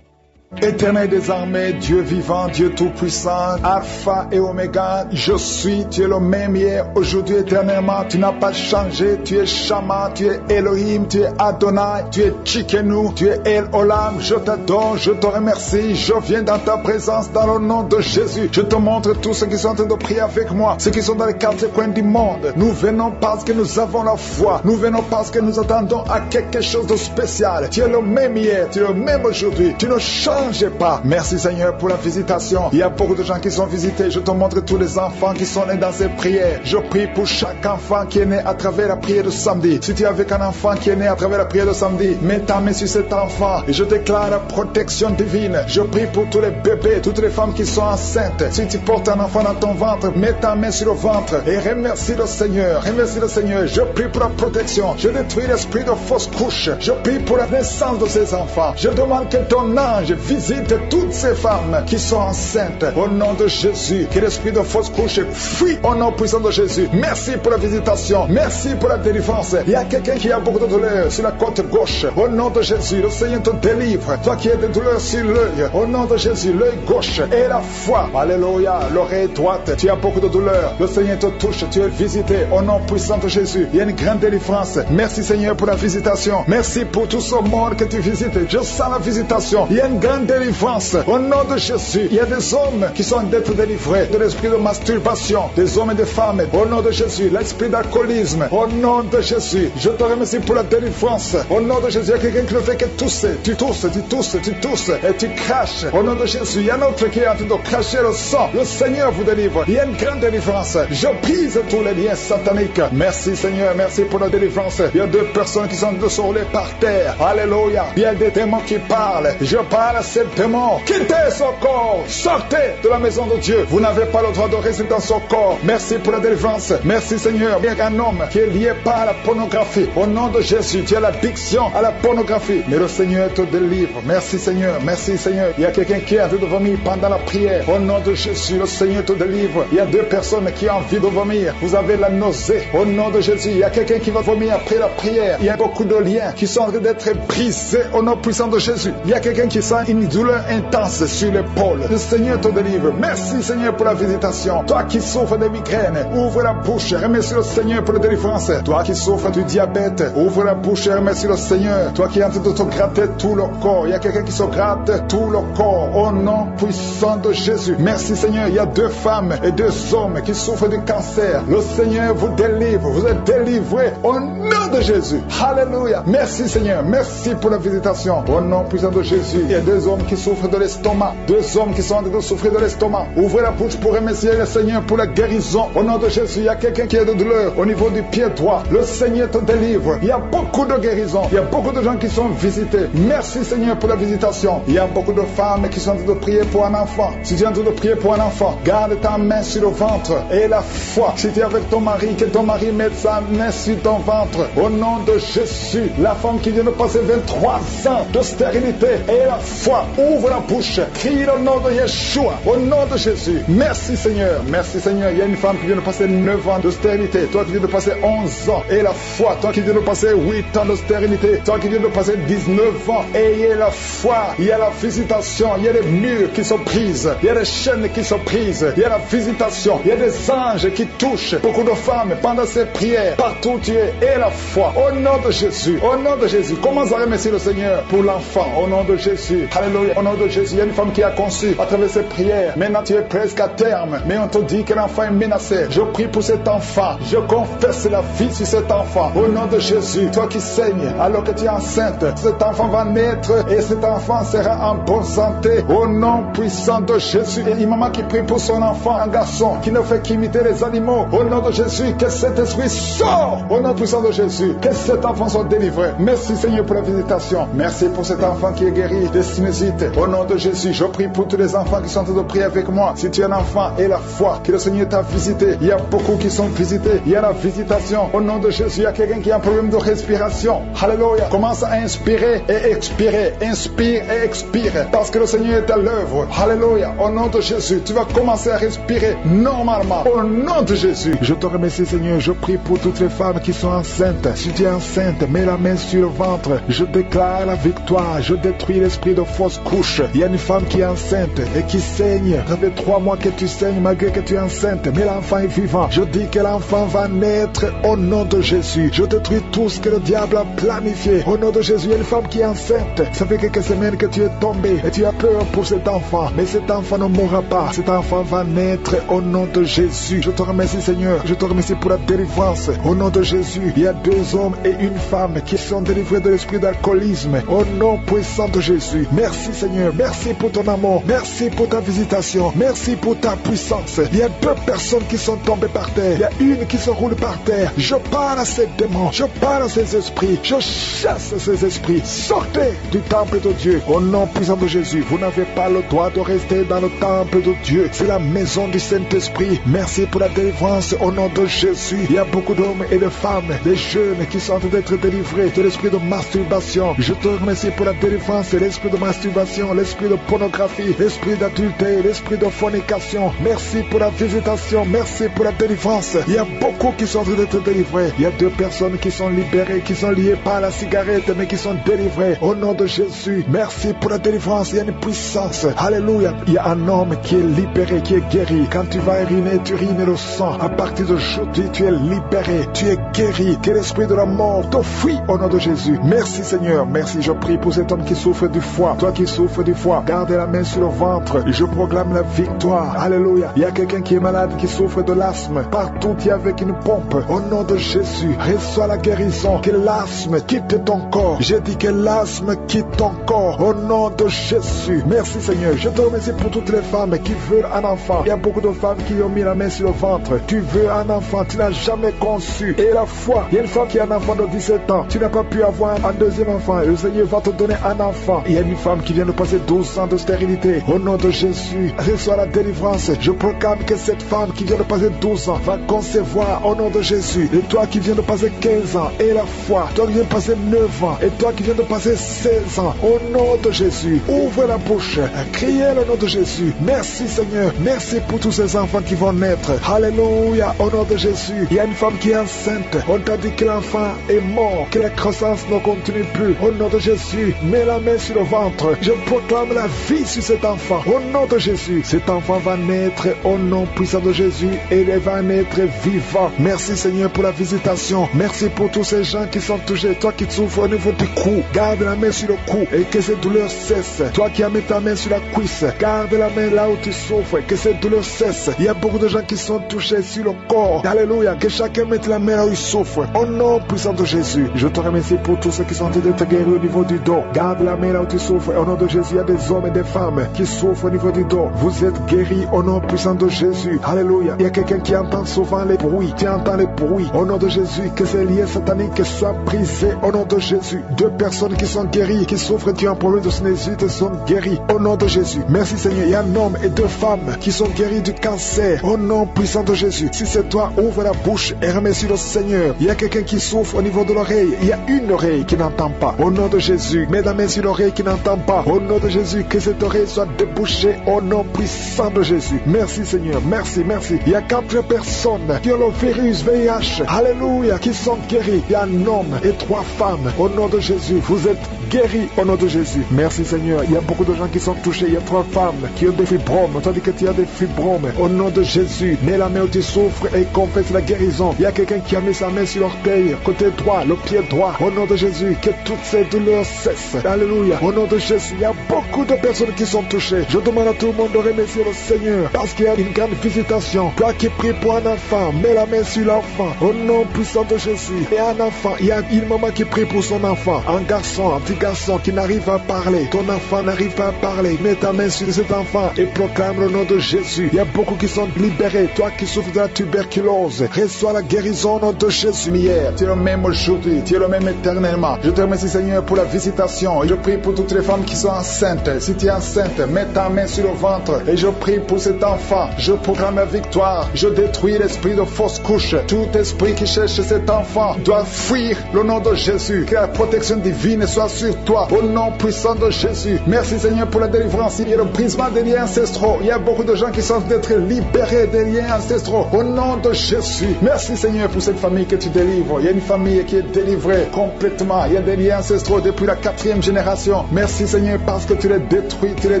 Éternel des armées, Dieu vivant, Dieu tout-puissant, Alpha et Oméga, je suis, tu es le même hier, aujourd'hui, éternellement, tu n'as pas changé, tu es Shama, tu es Elohim, tu es Adonai, tu es Tchikenu, tu es El Olam, je t'adore, je te remercie, je viens dans ta présence, dans le nom de Jésus, je te montre tous ceux qui sont en train de prier avec moi, ceux qui sont dans les quatre coins du monde, nous venons parce que nous avons la foi, nous venons parce que nous attendons à quelque chose de spécial, tu es le même hier, tu es le même aujourd'hui, tu ne changes pas. Merci Seigneur pour la visitation. Il y a beaucoup de gens qui sont visités. Je te montre tous les enfants qui sont nés dans ces prières. Je prie pour chaque enfant qui est né à travers la prière de samedi. Si tu es avec un enfant qui est né à travers la prière de samedi, mets ta main sur cet enfant et je déclare la protection divine. Je prie pour tous les bébés, toutes les femmes qui sont enceintes. Si tu portes un enfant dans ton ventre, mets ta main sur le ventre et remercie le Seigneur. Remercie le Seigneur. Je prie pour la protection. Je détruis l'esprit de fausse couche. Je prie pour la naissance de ces enfants. Je demande que ton ange visite toutes ces femmes qui sont enceintes au nom de Jésus. Que l'esprit de fausse couche fuit au nom puissant de Jésus. Merci pour la visitation. Merci pour la délivrance. Il y a quelqu'un qui a beaucoup de douleurs sur la côte gauche. Au nom de Jésus, le Seigneur te délivre. Toi qui as des douleurs sur l'œil, au nom de Jésus, l'œil gauche et la foi. Alléluia. L'oreille droite, tu as beaucoup de douleurs. Le Seigneur te touche. Tu es visité au nom puissant de Jésus. Il y a une grande délivrance. Merci Seigneur pour la visitation. Merci pour tout ce monde que tu visites. Je sens la visitation. Il y a une grande délivrance au nom de Jésus. Il y a des hommes qui sont d'être délivrés de l'esprit de masturbation, des hommes et des femmes au nom de Jésus, l'esprit d'alcoolisme au nom de Jésus. Je te remercie pour la délivrance au nom de Jésus. Il y a quelqu'un qui ne fait que tousser. Tu tousses et tu craches au nom de Jésus. Il y a un autre qui est en train de cracher le sang. Le Seigneur vous délivre. Il y a une grande délivrance. Je brise tous les liens sataniques. Merci Seigneur, merci pour la délivrance. Il y a deux personnes qui sont de se rouler par terre. Alléluia. Il y a des démons qui parlent. Je parle à ces démons. Quittez son corps. Sortez de la maison de Dieu. Vous n'avez pas le droit de rester dans son corps. Merci pour la délivrance. Merci Seigneur. Il y a un homme qui est lié par la pornographie. Au nom de Jésus, tu as l'addiction à la pornographie. Mais le Seigneur te délivre. Merci Seigneur. Merci Seigneur. Il y a quelqu'un qui est en train de vomir pendant la prière. Au nom de Jésus, le Seigneur te délivre. Il y a deux personnes qui ont envie de vomir. Vous avez la nausée. Au nom de Jésus, il y a quelqu'un qui va vomir après la prière. Il y a beaucoup de liens qui sont en train d'être brisés au nom puissant de Jésus. Il y a quelqu'un qui sent une une douleur intense sur l'épaule. Le Seigneur te délivre. Merci Seigneur pour la visitation. Toi qui souffres de migraine, ouvre la bouche, remercie le Seigneur pour la délivrance. Toi qui souffres du diabète, ouvre la bouche et remercie le Seigneur. Toi qui es en train de te gratter tout le corps, il y a quelqu'un qui se gratte tout le corps au nom puissant de Jésus. Merci Seigneur, il y a 2 femmes et 2 hommes qui souffrent du cancer. Le Seigneur vous délivre, vous êtes délivrés au nom de Jésus. Alléluia. Merci Seigneur, merci pour la visitation au nom puissant de Jésus. Il y a 2 hommes qui souffrent de l'estomac, 2 hommes qui sont en train de souffrir de l'estomac. Ouvrez la bouche pour remercier le Seigneur pour la guérison au nom de Jésus. Il y a quelqu'un qui a de douleur au niveau du pied droit. Le Seigneur te délivre. Il y a beaucoup de guérisons. Il y a beaucoup de gens qui sont visités. Merci Seigneur pour la visitation. Il y a beaucoup de femmes qui sont en train de prier pour un enfant. Si tu es en train de prier pour un enfant, garde ta main sur le ventre et la foi. Si tu es avec ton mari, que ton mari mette sa main sur ton ventre au nom de Jésus. La femme qui vient de passer 23 ans de stérilité et la foi, ouvre la bouche, crie le nom de Yeshua au nom de Jésus. Merci Seigneur, merci Seigneur. Il y a une femme qui vient de passer 9 ans de stérilité, toi qui viens de passer 11 ans et la foi, toi qui viens de passer 8 ans de stérilité, toi qui viens de passer 19 ans, ayez la foi. Il y a la visitation, il y a des murs qui sont prises, il y a des chaînes qui sont prises, il y a la visitation, il y a des anges qui touchent beaucoup de femmes pendant ces prières, partout où tu es, et la foi au nom de Jésus, au nom de Jésus. Commence à remercier le Seigneur pour l'enfant au nom de Jésus. Alléluia, au nom de Jésus. Il y a une femme qui a conçu à travers ces prières. Maintenant tu es presque à terme, mais on te dit que l'enfant est menacé. Je prie pour cet enfant, je confesse la vie sur cet enfant au nom de Jésus. Toi qui saignes alors que tu es enceinte, cet enfant va naître et cet enfant sera en bonne santé au nom puissant de Jésus. Et une maman qui prie pour son enfant, un garçon qui ne fait qu'imiter les animaux au nom de Jésus. Que cet esprit sort au nom puissant de Jésus. Que cet enfant soit délivré. Merci Seigneur pour la visitation. Merci pour cet enfant qui est guéri de sinusite au nom de Jésus. Je prie pour tous les enfants qui sont en train de prier avec moi. Si tu es un enfant et la foi que le Seigneur t'a visité, il y a beaucoup qui sont visités. Il y a la visitation au nom de Jésus. Il y a quelqu'un qui a un problème de respiration. Alléluia. Commence à inspirer et expirer. Inspire et expire parce que le Seigneur est à l'œuvre. Alléluia. Au nom de Jésus, tu vas commencer à respirer normalement. Au nom de Jésus. Je te remercie Seigneur. Je prie pour toutes les femmes qui sont enceintes. Si tu es enceinte, mets la main sur le ventre. Je déclare la victoire. Je détruis l'esprit de fausse couche. Il y a une femme qui est enceinte et qui saigne. Ça fait 3 mois que tu saignes malgré que tu es enceinte. Mais l'enfant est vivant. Je dis que l'enfant va naître au nom de Jésus. Je détruis tout ce que le diable a planifié. Au nom de Jésus, il y a une femme qui est enceinte. Ça fait quelques semaines que tu es tombé et tu as peur pour cet enfant. Mais cet enfant ne mourra pas. Cet enfant va naître au nom de Jésus. Je te remercie Seigneur. Je te remercie pour la délivrance. Au nom de Jésus, il y a 2 hommes et une femme qui sont délivrés de l'esprit d'alcoolisme. Au nom puissant de Jésus. Merci Seigneur. Merci pour ton amour. Merci pour ta visitation. Merci pour ta puissance. Il y a 2 personnes qui sont tombées par terre. Il y a une qui se roule par terre. Je parle à ces démons. Je parle à ces esprits. Je chasse ces esprits. Sortez du temple de Dieu. Au nom puissant de Jésus. Vous n'avez pas le droit de rester dans le temple de Dieu. C'est la maison du Saint-Esprit. Merci pour la délivrance au nom de Jésus. Il y a beaucoup d'hommes et de femmes, des jeunes qui sont en train d'être délivrés de l'esprit de masturbation. Je te remercie pour la délivrance de l'esprit de masturbation, l'esprit de pornographie, l'esprit d'adultère, l'esprit de fornication. Merci pour la visitation. Merci pour la délivrance. Il y a beaucoup qui sont en train d'être délivrés. Il y a 2 personnes qui sont libérées, qui sont liées par la cigarette, mais qui sont délivrées au nom de Jésus. Merci pour la délivrance. Il y a une puissance. Alléluia. Il y a un homme qui est libéré, qui est guéri. Quand tu vas uriner, tu urines le sang. À partir d'aujourd'hui, tu es libéré. Tu es guéri. Que l'esprit de la mort te fuit au nom de Jésus. Merci Seigneur. Merci. Je prie pour cet homme qui souffre du foie. Toi qui souffres du foie, garde la main sur le ventre. Je proclame la victoire. Alléluia. Il y a quelqu'un qui est malade, qui souffre de l'asthme. Partout, il y a avec une pompe. Au nom de Jésus, reçois la guérison. Que l'asthme quitte ton corps. J'ai dit que l'asthme quitte ton corps. Au nom de Jésus. Merci Seigneur. Je te remercie pour toutes les femmes qui veulent un enfant. Il y a beaucoup de femmes qui ont mis la main sur le ventre. Tu veux un enfant, tu n'as jamais conçu. Et la foi, il y a une femme qui a un enfant de 17 ans. Tu n'as pas pu avoir un deuxième enfant. Le Seigneur va te donner un enfant. Il y a une femme qui vient de passer 12 ans de stérilité. Au nom de Jésus, reçois la délivrance. Je proclame que cette femme qui vient de passer 12 ans va concevoir au nom de Jésus. Et toi qui viens de passer 15 ans, et la foi. Toi qui viens de passer 9 ans. Et toi qui viens de passer 16 ans. Au nom de Jésus, ouvre la bouche. Criez le nom de Jésus. Merci Seigneur. Merci pour tous ces enfants qui vont naître. Alléluia. Au nom de Jésus. Il y a une femme qui est enceinte. On t'a dit que l'enfant est mort. Que la croissance ne continue plus. Au nom de Jésus, mets la main sur le ventre. ventre. Je proclame la vie sur cet enfant. Au nom de Jésus, cet enfant va naître au nom puissant de Jésus et il va naître vivant. Merci Seigneur pour la visitation. Merci pour tous ces gens qui sont touchés. Toi qui souffres au niveau du cou, garde la main sur le cou et que ces douleurs cessent. Toi qui as mis ta main sur la cuisse, garde la main là où tu souffres, que ces douleurs cessent. Il y a beaucoup de gens qui sont touchés sur le corps. Alléluia, que chacun mette la main là où il souffre. Au nom puissant de Jésus, je te remercie pour tous ceux qui sont en train d'être guéris au niveau du dos. Garde la main là où tu souffres. Au nom de Jésus, il y a des hommes et des femmes qui souffrent au niveau du dos. Vous êtes guéris au nom puissant de Jésus. Alléluia. Il y a quelqu'un qui entend souvent les bruits. Tu entends les bruits. Au nom de Jésus, que ces liens sataniques soient brisés au nom de Jésus. 2 personnes qui sont guéries, qui souffrent d'un problème de sinusite sont guéries au nom de Jésus. Merci Seigneur. Il y a un homme et 2 femmes qui sont guéris du cancer au nom puissant de Jésus. Si c'est toi, ouvre la bouche et remercie le Seigneur. Il y a quelqu'un qui souffre au niveau de l'oreille. Il y a une oreille qui n'entend pas. Au nom de Jésus, mets la main sur l'oreille qui n'entend pas. Au nom de Jésus, que cette oreille soit débouchée au nom puissant de Jésus. Merci Seigneur. Merci, merci. Il y a 4 personnes qui ont le virus VIH. Alléluia, qui sont guéris. Il y a un homme et 3 femmes. Au nom de Jésus, vous êtes guéris au nom de Jésus. Merci Seigneur. Il y a beaucoup de gens qui sont touchés. Il y a 3 femmes qui ont des fibromes. On t'a dit que tu as des fibromes. Au nom de Jésus, mets la main où tu souffres et confesse la guérison. Il y a quelqu'un qui a mis sa main sur l'orteil, côté droit, le pied droit. Au nom de Jésus, que toutes ces douleurs cessent. Alléluia. Au nom de Jésus, il y a beaucoup de personnes qui sont touchées. Je demande à tout le monde de remercier le Seigneur parce qu'il y a une grande visitation. Toi qui pries pour un enfant, mets la main sur l'enfant. Au nom puissant de Jésus. Et un enfant, il y a une maman qui prie pour son enfant. Un garçon, un petit garçon qui n'arrive pas à parler. Ton enfant n'arrive pas à parler. Mets ta main sur cet enfant et proclame le nom de Jésus. Il y a beaucoup qui sont libérés. Toi qui souffres de la tuberculose, reçois la guérison au nom de Jésus. Hier, tu es le même aujourd'hui, tu es le même éternellement. Je te remercie Seigneur pour la visitation. Et je prie pour toutes les femmes qui sont enceintes. Si tu es enceinte, mets ta main sur le ventre et je prie pour cet enfant. Je proclame la victoire. Je détruis l'esprit de fausse couche. Tout esprit qui cherche cet enfant doit fuir le nom de Jésus. Que la protection divine soit sur toi au nom puissant de Jésus. Merci Seigneur pour la délivrance. Il y a le brisement des liens ancestraux. Il y a beaucoup de gens qui sont d'être libérés des liens ancestraux au nom de Jésus. Merci Seigneur pour cette famille que tu délivres. Il y a une famille qui est délivrée complètement. Il y a des liens ancestraux depuis la 4e génération. Merci Seigneur parce que tu les détruis, tu les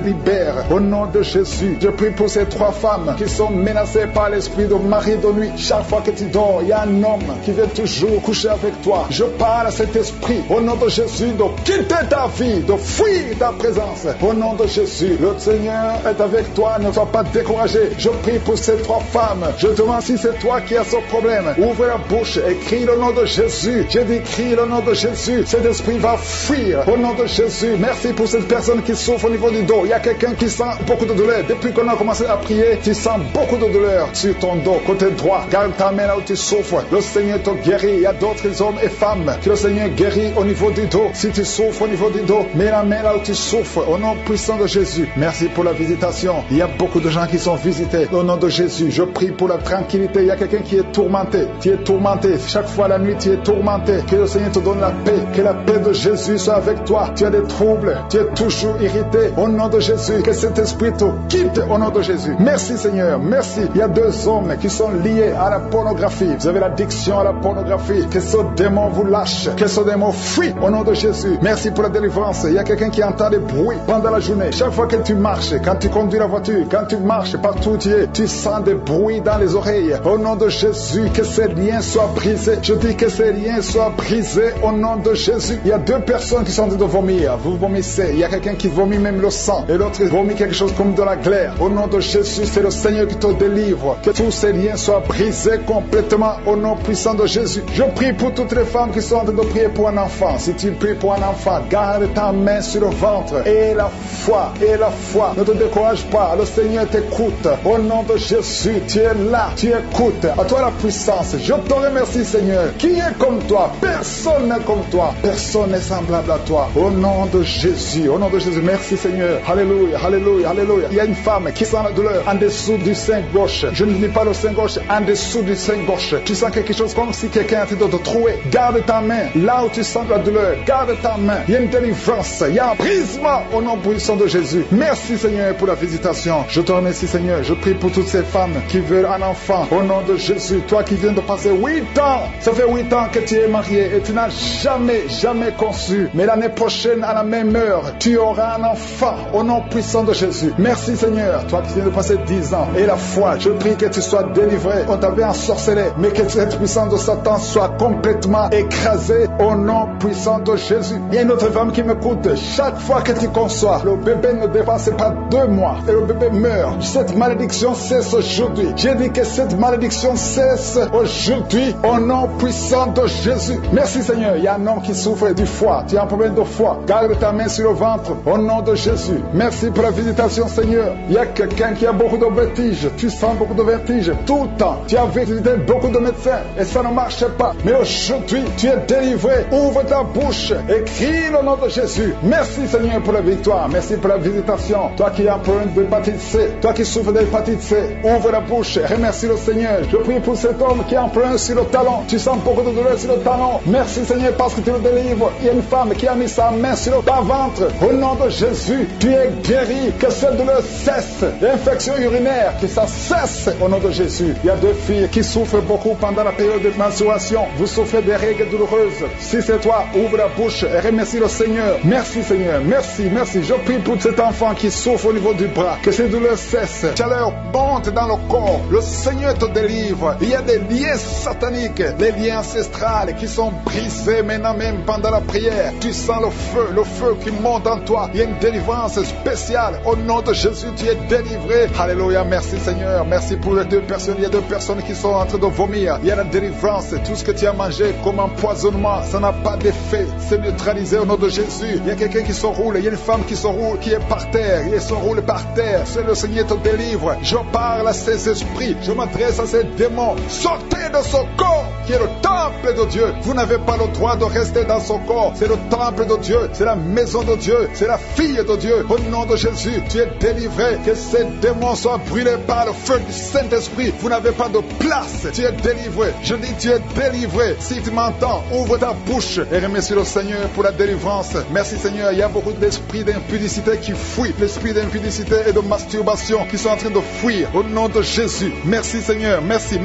libères au nom de Jésus. Je prie pour ces 3 femmes qui sont menacées par l'esprit de mari de nuit. Chaque fois que tu dors, il y a un homme qui vient toujours coucher avec toi. Je parle à cet esprit au nom de Jésus de quitter ta vie, de fuir ta présence au nom de Jésus. Le Seigneur est avec toi, ne sois pas découragé. Je prie pour ces 3 femmes. Je demande si c'est toi qui as ce problème. Ouvre la bouche et crie le nom de Jésus. Je dis crie le nom de Jésus. Cet esprit va fuir au nom de Jésus. Merci pour cette personne qui souffre au niveau du dos. Il y a quelqu'un qui sent beaucoup de douleur. Depuis qu'on a commencé à prier, tu sens beaucoup de douleur sur ton dos, côté droit. Garde ta main là où tu souffres. Le Seigneur te guérit. Il y a d'autres hommes et femmes que le Seigneur guérit au niveau du dos. Si tu souffres au niveau du dos, mets la main là où tu souffres au nom puissant de Jésus. Merci pour la visitation. Il y a beaucoup de gens qui sont visités au nom de Jésus. Je prie pour la tranquillité. Il y a quelqu'un qui est tourmenté. Tu es tourmenté. Chaque fois la nuit, tu es tourmenté. Que le Seigneur te donne la paix. Que la paix de Jésus soit avec toi. Tu as des troubles. Tu es toujours irrité. Au nom de Jésus. Que cet esprit te quitte au nom de Jésus. Merci Seigneur. Merci. Il y a 2 hommes qui sont liés à la pornographie. Vous avez l'addiction à la pornographie. Que ce démon vous lâche. Que ce démon fuit au nom de Jésus. Merci pour la délivrance. Il y a quelqu'un qui entend des bruits pendant la journée. Chaque fois que tu marches, quand tu conduis la voiture, quand tu marches partout où tu es, tu sens des bruits dans les oreilles. Au nom de Jésus, que ces liens soient brisés. Je dis que ces liens soient brisés au nom de Jésus. Il y a 2 personnes qui sont en train de vomir. Vous vomissez. Il y a quelqu'un qui vomit même le sang. Et l'autre vomit quelque chose comme de la glaire. Au nom de Jésus, c'est le Seigneur qui te délivre. Que tous ces liens soient brisés complètement au nom puissant de Jésus. Je prie pour toutes les femmes qui sont en train de prier pour un enfant. Si tu pries pour un enfant, garde ta main sur le ventre. Et la foi. Ne te décourage pas. Le Seigneur t'écoute. Au nom de Jésus, tu es là. Tu écoutes. À toi la puissance. Je te remercie Seigneur. Qui est comme toi? Personne n'est comme toi. Personne n'est semblable à toi. Au nom de Jésus. Au nom de Jésus. Merci Seigneur. Alléluia. Alléluia. Alléluia. Il y a une femme qui sent la douleur en dessous du sein gauche. Je ne dis pas le sein gauche. En dessous du sein gauche. Tu sens quelque chose comme si quelqu'un était de te trouer. Garde ta main. Là où tu sens la douleur. Garde ta main. rein. Il y a une délivrance. Il y a un brisement au nom puissant de Jésus. Merci Seigneur pour la visitation. Je te remercie Seigneur. Je prie pour toutes ces femmes qui veulent un enfant. Au nom de Jésus, toi qui viens de passer 8 ans. Ça fait 8 ans que tu es marié et tu n'as jamais conçu. Mais l'année prochaine, à la même heure, tu auras un enfant. Au nom puissant de Jésus. Merci Seigneur. Toi qui viens de passer 10 ans. Et la foi, je prie que tu sois délivré. On t'avait ensorcelé. Mais que cette puissance de Satan soit complètement écrasée. Au nom puissant de Jésus. Il y a une autre femme qui m'écoute. Chaque fois que tu conçois, le bébé ne dépasse pas 2 mois. Et le bébé meurt. Cette malédiction cesse aujourd'hui. J'ai dit que cette malédiction cesse aujourd'hui. Au nom puissant de Jésus. Merci Seigneur. Il y a un homme qui souffre du foie. Tu as un problème de foie. Garde ta main sur le ventre. Au nom de Jésus. Merci pour la visitation Seigneur. Il y a quelqu'un qui a beaucoup de vertiges. Tu sens beaucoup de vertiges tout le temps. Tu as visité beaucoup de médecins et ça ne marche pas. Mais aujourd'hui, tu es délivré. Ouvre ta bouche et crie le nom de Jésus. Merci Seigneur pour la victoire. Merci pour la visitation. Toi qui as un problème d'hépatite C. Toi qui souffres d'hépatite C. Ouvre la bouche et remercie le Seigneur. Je prie pour cet homme qui a un problème sur le talon. Tu sens beaucoup de douleur sur le talon. Merci Seigneur parce que tu le délivres. Il y a une femme qui a mis sa main sur le bas-ventre. Au nom de Jésus, tu es guéri. Que cette douleur cesse. L'infection urinaire, que ça cesse au nom de Jésus. Il y a 2 filles qui souffrent beaucoup pendant la période de menstruation. Vous souffrez des règles douloureuses. Si c'est toi, ouvre la bouche et remercie le Seigneur. Merci Seigneur. Merci. Je prie pour cet enfant qui souffre au niveau du bras. Que ces douleurs cessent. Chaleur monte dans le corps. Le Seigneur te délivre. Il y a des liens sataniques, des liens ancestrales qui sont brisés maintenant même pendant la prière. Tu sens le feu qui monte en toi. Il y a une délivrance spéciale. Au nom de Jésus, tu es délivré. Alléluia. Merci Seigneur. Merci pour les 2 personnes. Il y a 2 personnes qui sont en train de vomir. Il y a la délivrance. Tout ce que tu as mangé comme empoisonnement, ça n'a pas d'effet. C'est neutralisé au nom de Jésus. Il y a quelqu'un qui se roule. Il y a une femme qui se roule, qui est par terre. Il se roule par terre. C'est le Seigneur te délivre. Je parle à ces esprits. Je m'adresse à ces démons. Sortez de ce corps qui est le temple de Dieu. Vous n'avez pas le droit de rester dans ce corps. C'est le temple de Dieu. C'est la maison de Dieu. C'est la fille de Dieu. Au nom de Jésus, tu es délivré. Que ces démons soient brûlés par le feu du Saint-Esprit. Vous n'avez pas de place. Tu es délivré. Je dis tu es délivré. Si tu m'entends, ouvre ta bouche et remercie le Seigneur pour la délivrance. Merci Seigneur. Il y a beaucoup d'esprits d'impudicité qui fuient. L'esprit d'impudicité et de masturbation qui sont en train de fuir. Au nom de Jésus. Merci Seigneur. Merci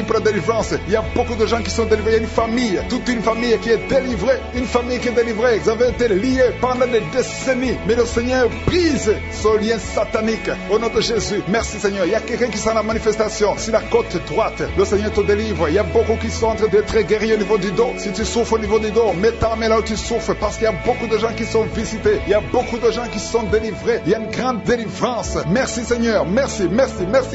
pour la délivrance. Il y a beaucoup de gens qui sont délivrés. Il y a une famille, toute une famille qui est délivrée. Une famille qui est délivrée. Vous avez été liés pendant des décennies. Mais le Seigneur brise ce lien satanique. Au nom de Jésus. Merci Seigneur. Il y a quelqu'un qui sent la manifestation sur la côte droite. Le Seigneur te délivre. Il y a beaucoup qui sont en train d'être guéris au niveau du dos. Si tu souffres au niveau du dos, mets ta main là où tu souffres parce qu'il y a beaucoup de gens qui sont visités. Il y a beaucoup de gens qui sont délivrés. Il y a une grande délivrance. Merci Seigneur. Merci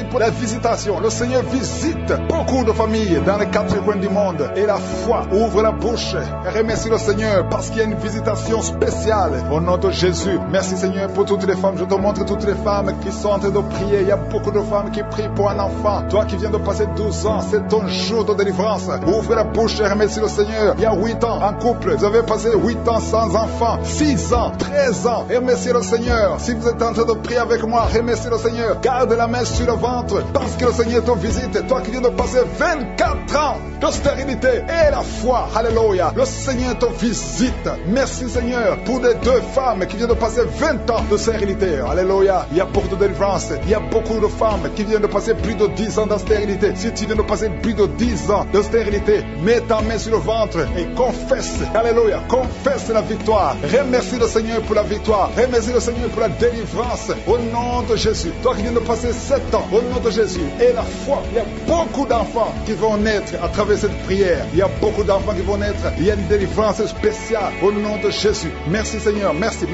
pour la visitation. Le Seigneur visite beaucoup de familles dans les 4 coins du monde. Et la foi, ouvre la bouche et remercie le Seigneur parce qu'il y a une visitation spéciale au nom de Jésus. Merci Seigneur pour toutes les femmes. Je te montre toutes les femmes qui sont en train de prier. Il y a beaucoup de femmes qui prient pour un enfant. Toi qui viens de passer 12 ans, c'est ton jour de délivrance. Ouvre la bouche et remercie le Seigneur. Il y a 8 ans en couple. Vous avez passé 8 ans sans enfant. 6 ans, 13 ans. Remerciez le Seigneur. Si vous êtes en train de prier avec moi, remerciez le Seigneur. Garde la main sur le ventre parce que le Seigneur te visite. Toi qui viens de passer 24 ans de stérilité et la foi. Alléluia. Le Seigneur te visite. Merci Seigneur pour les 2 femmes qui viennent de passer 20 ans de stérilité. Alléluia. Il y a beaucoup de délivrance. Il y a beaucoup de femmes qui viennent de passer plus de 10 ans de stérilité. Si tu viens de passer plus de 10 ans de stérilité, mets ta main sur le ventre et confesse. Alléluia. Confesse la victoire. Remercie le Seigneur pour la victoire. Remercie le Seigneur pour la délivrance. Au nom de Jésus. Toi qui viens de passer 7 ans, au nom de Jésus. Et la foi. Il y a beaucoup d'enfants qui vont naître à travers cette prière. Il y a beaucoup d'enfants qui vont naître. Il y a une délivrance spéciale au nom de Jésus. Merci Seigneur. Merci.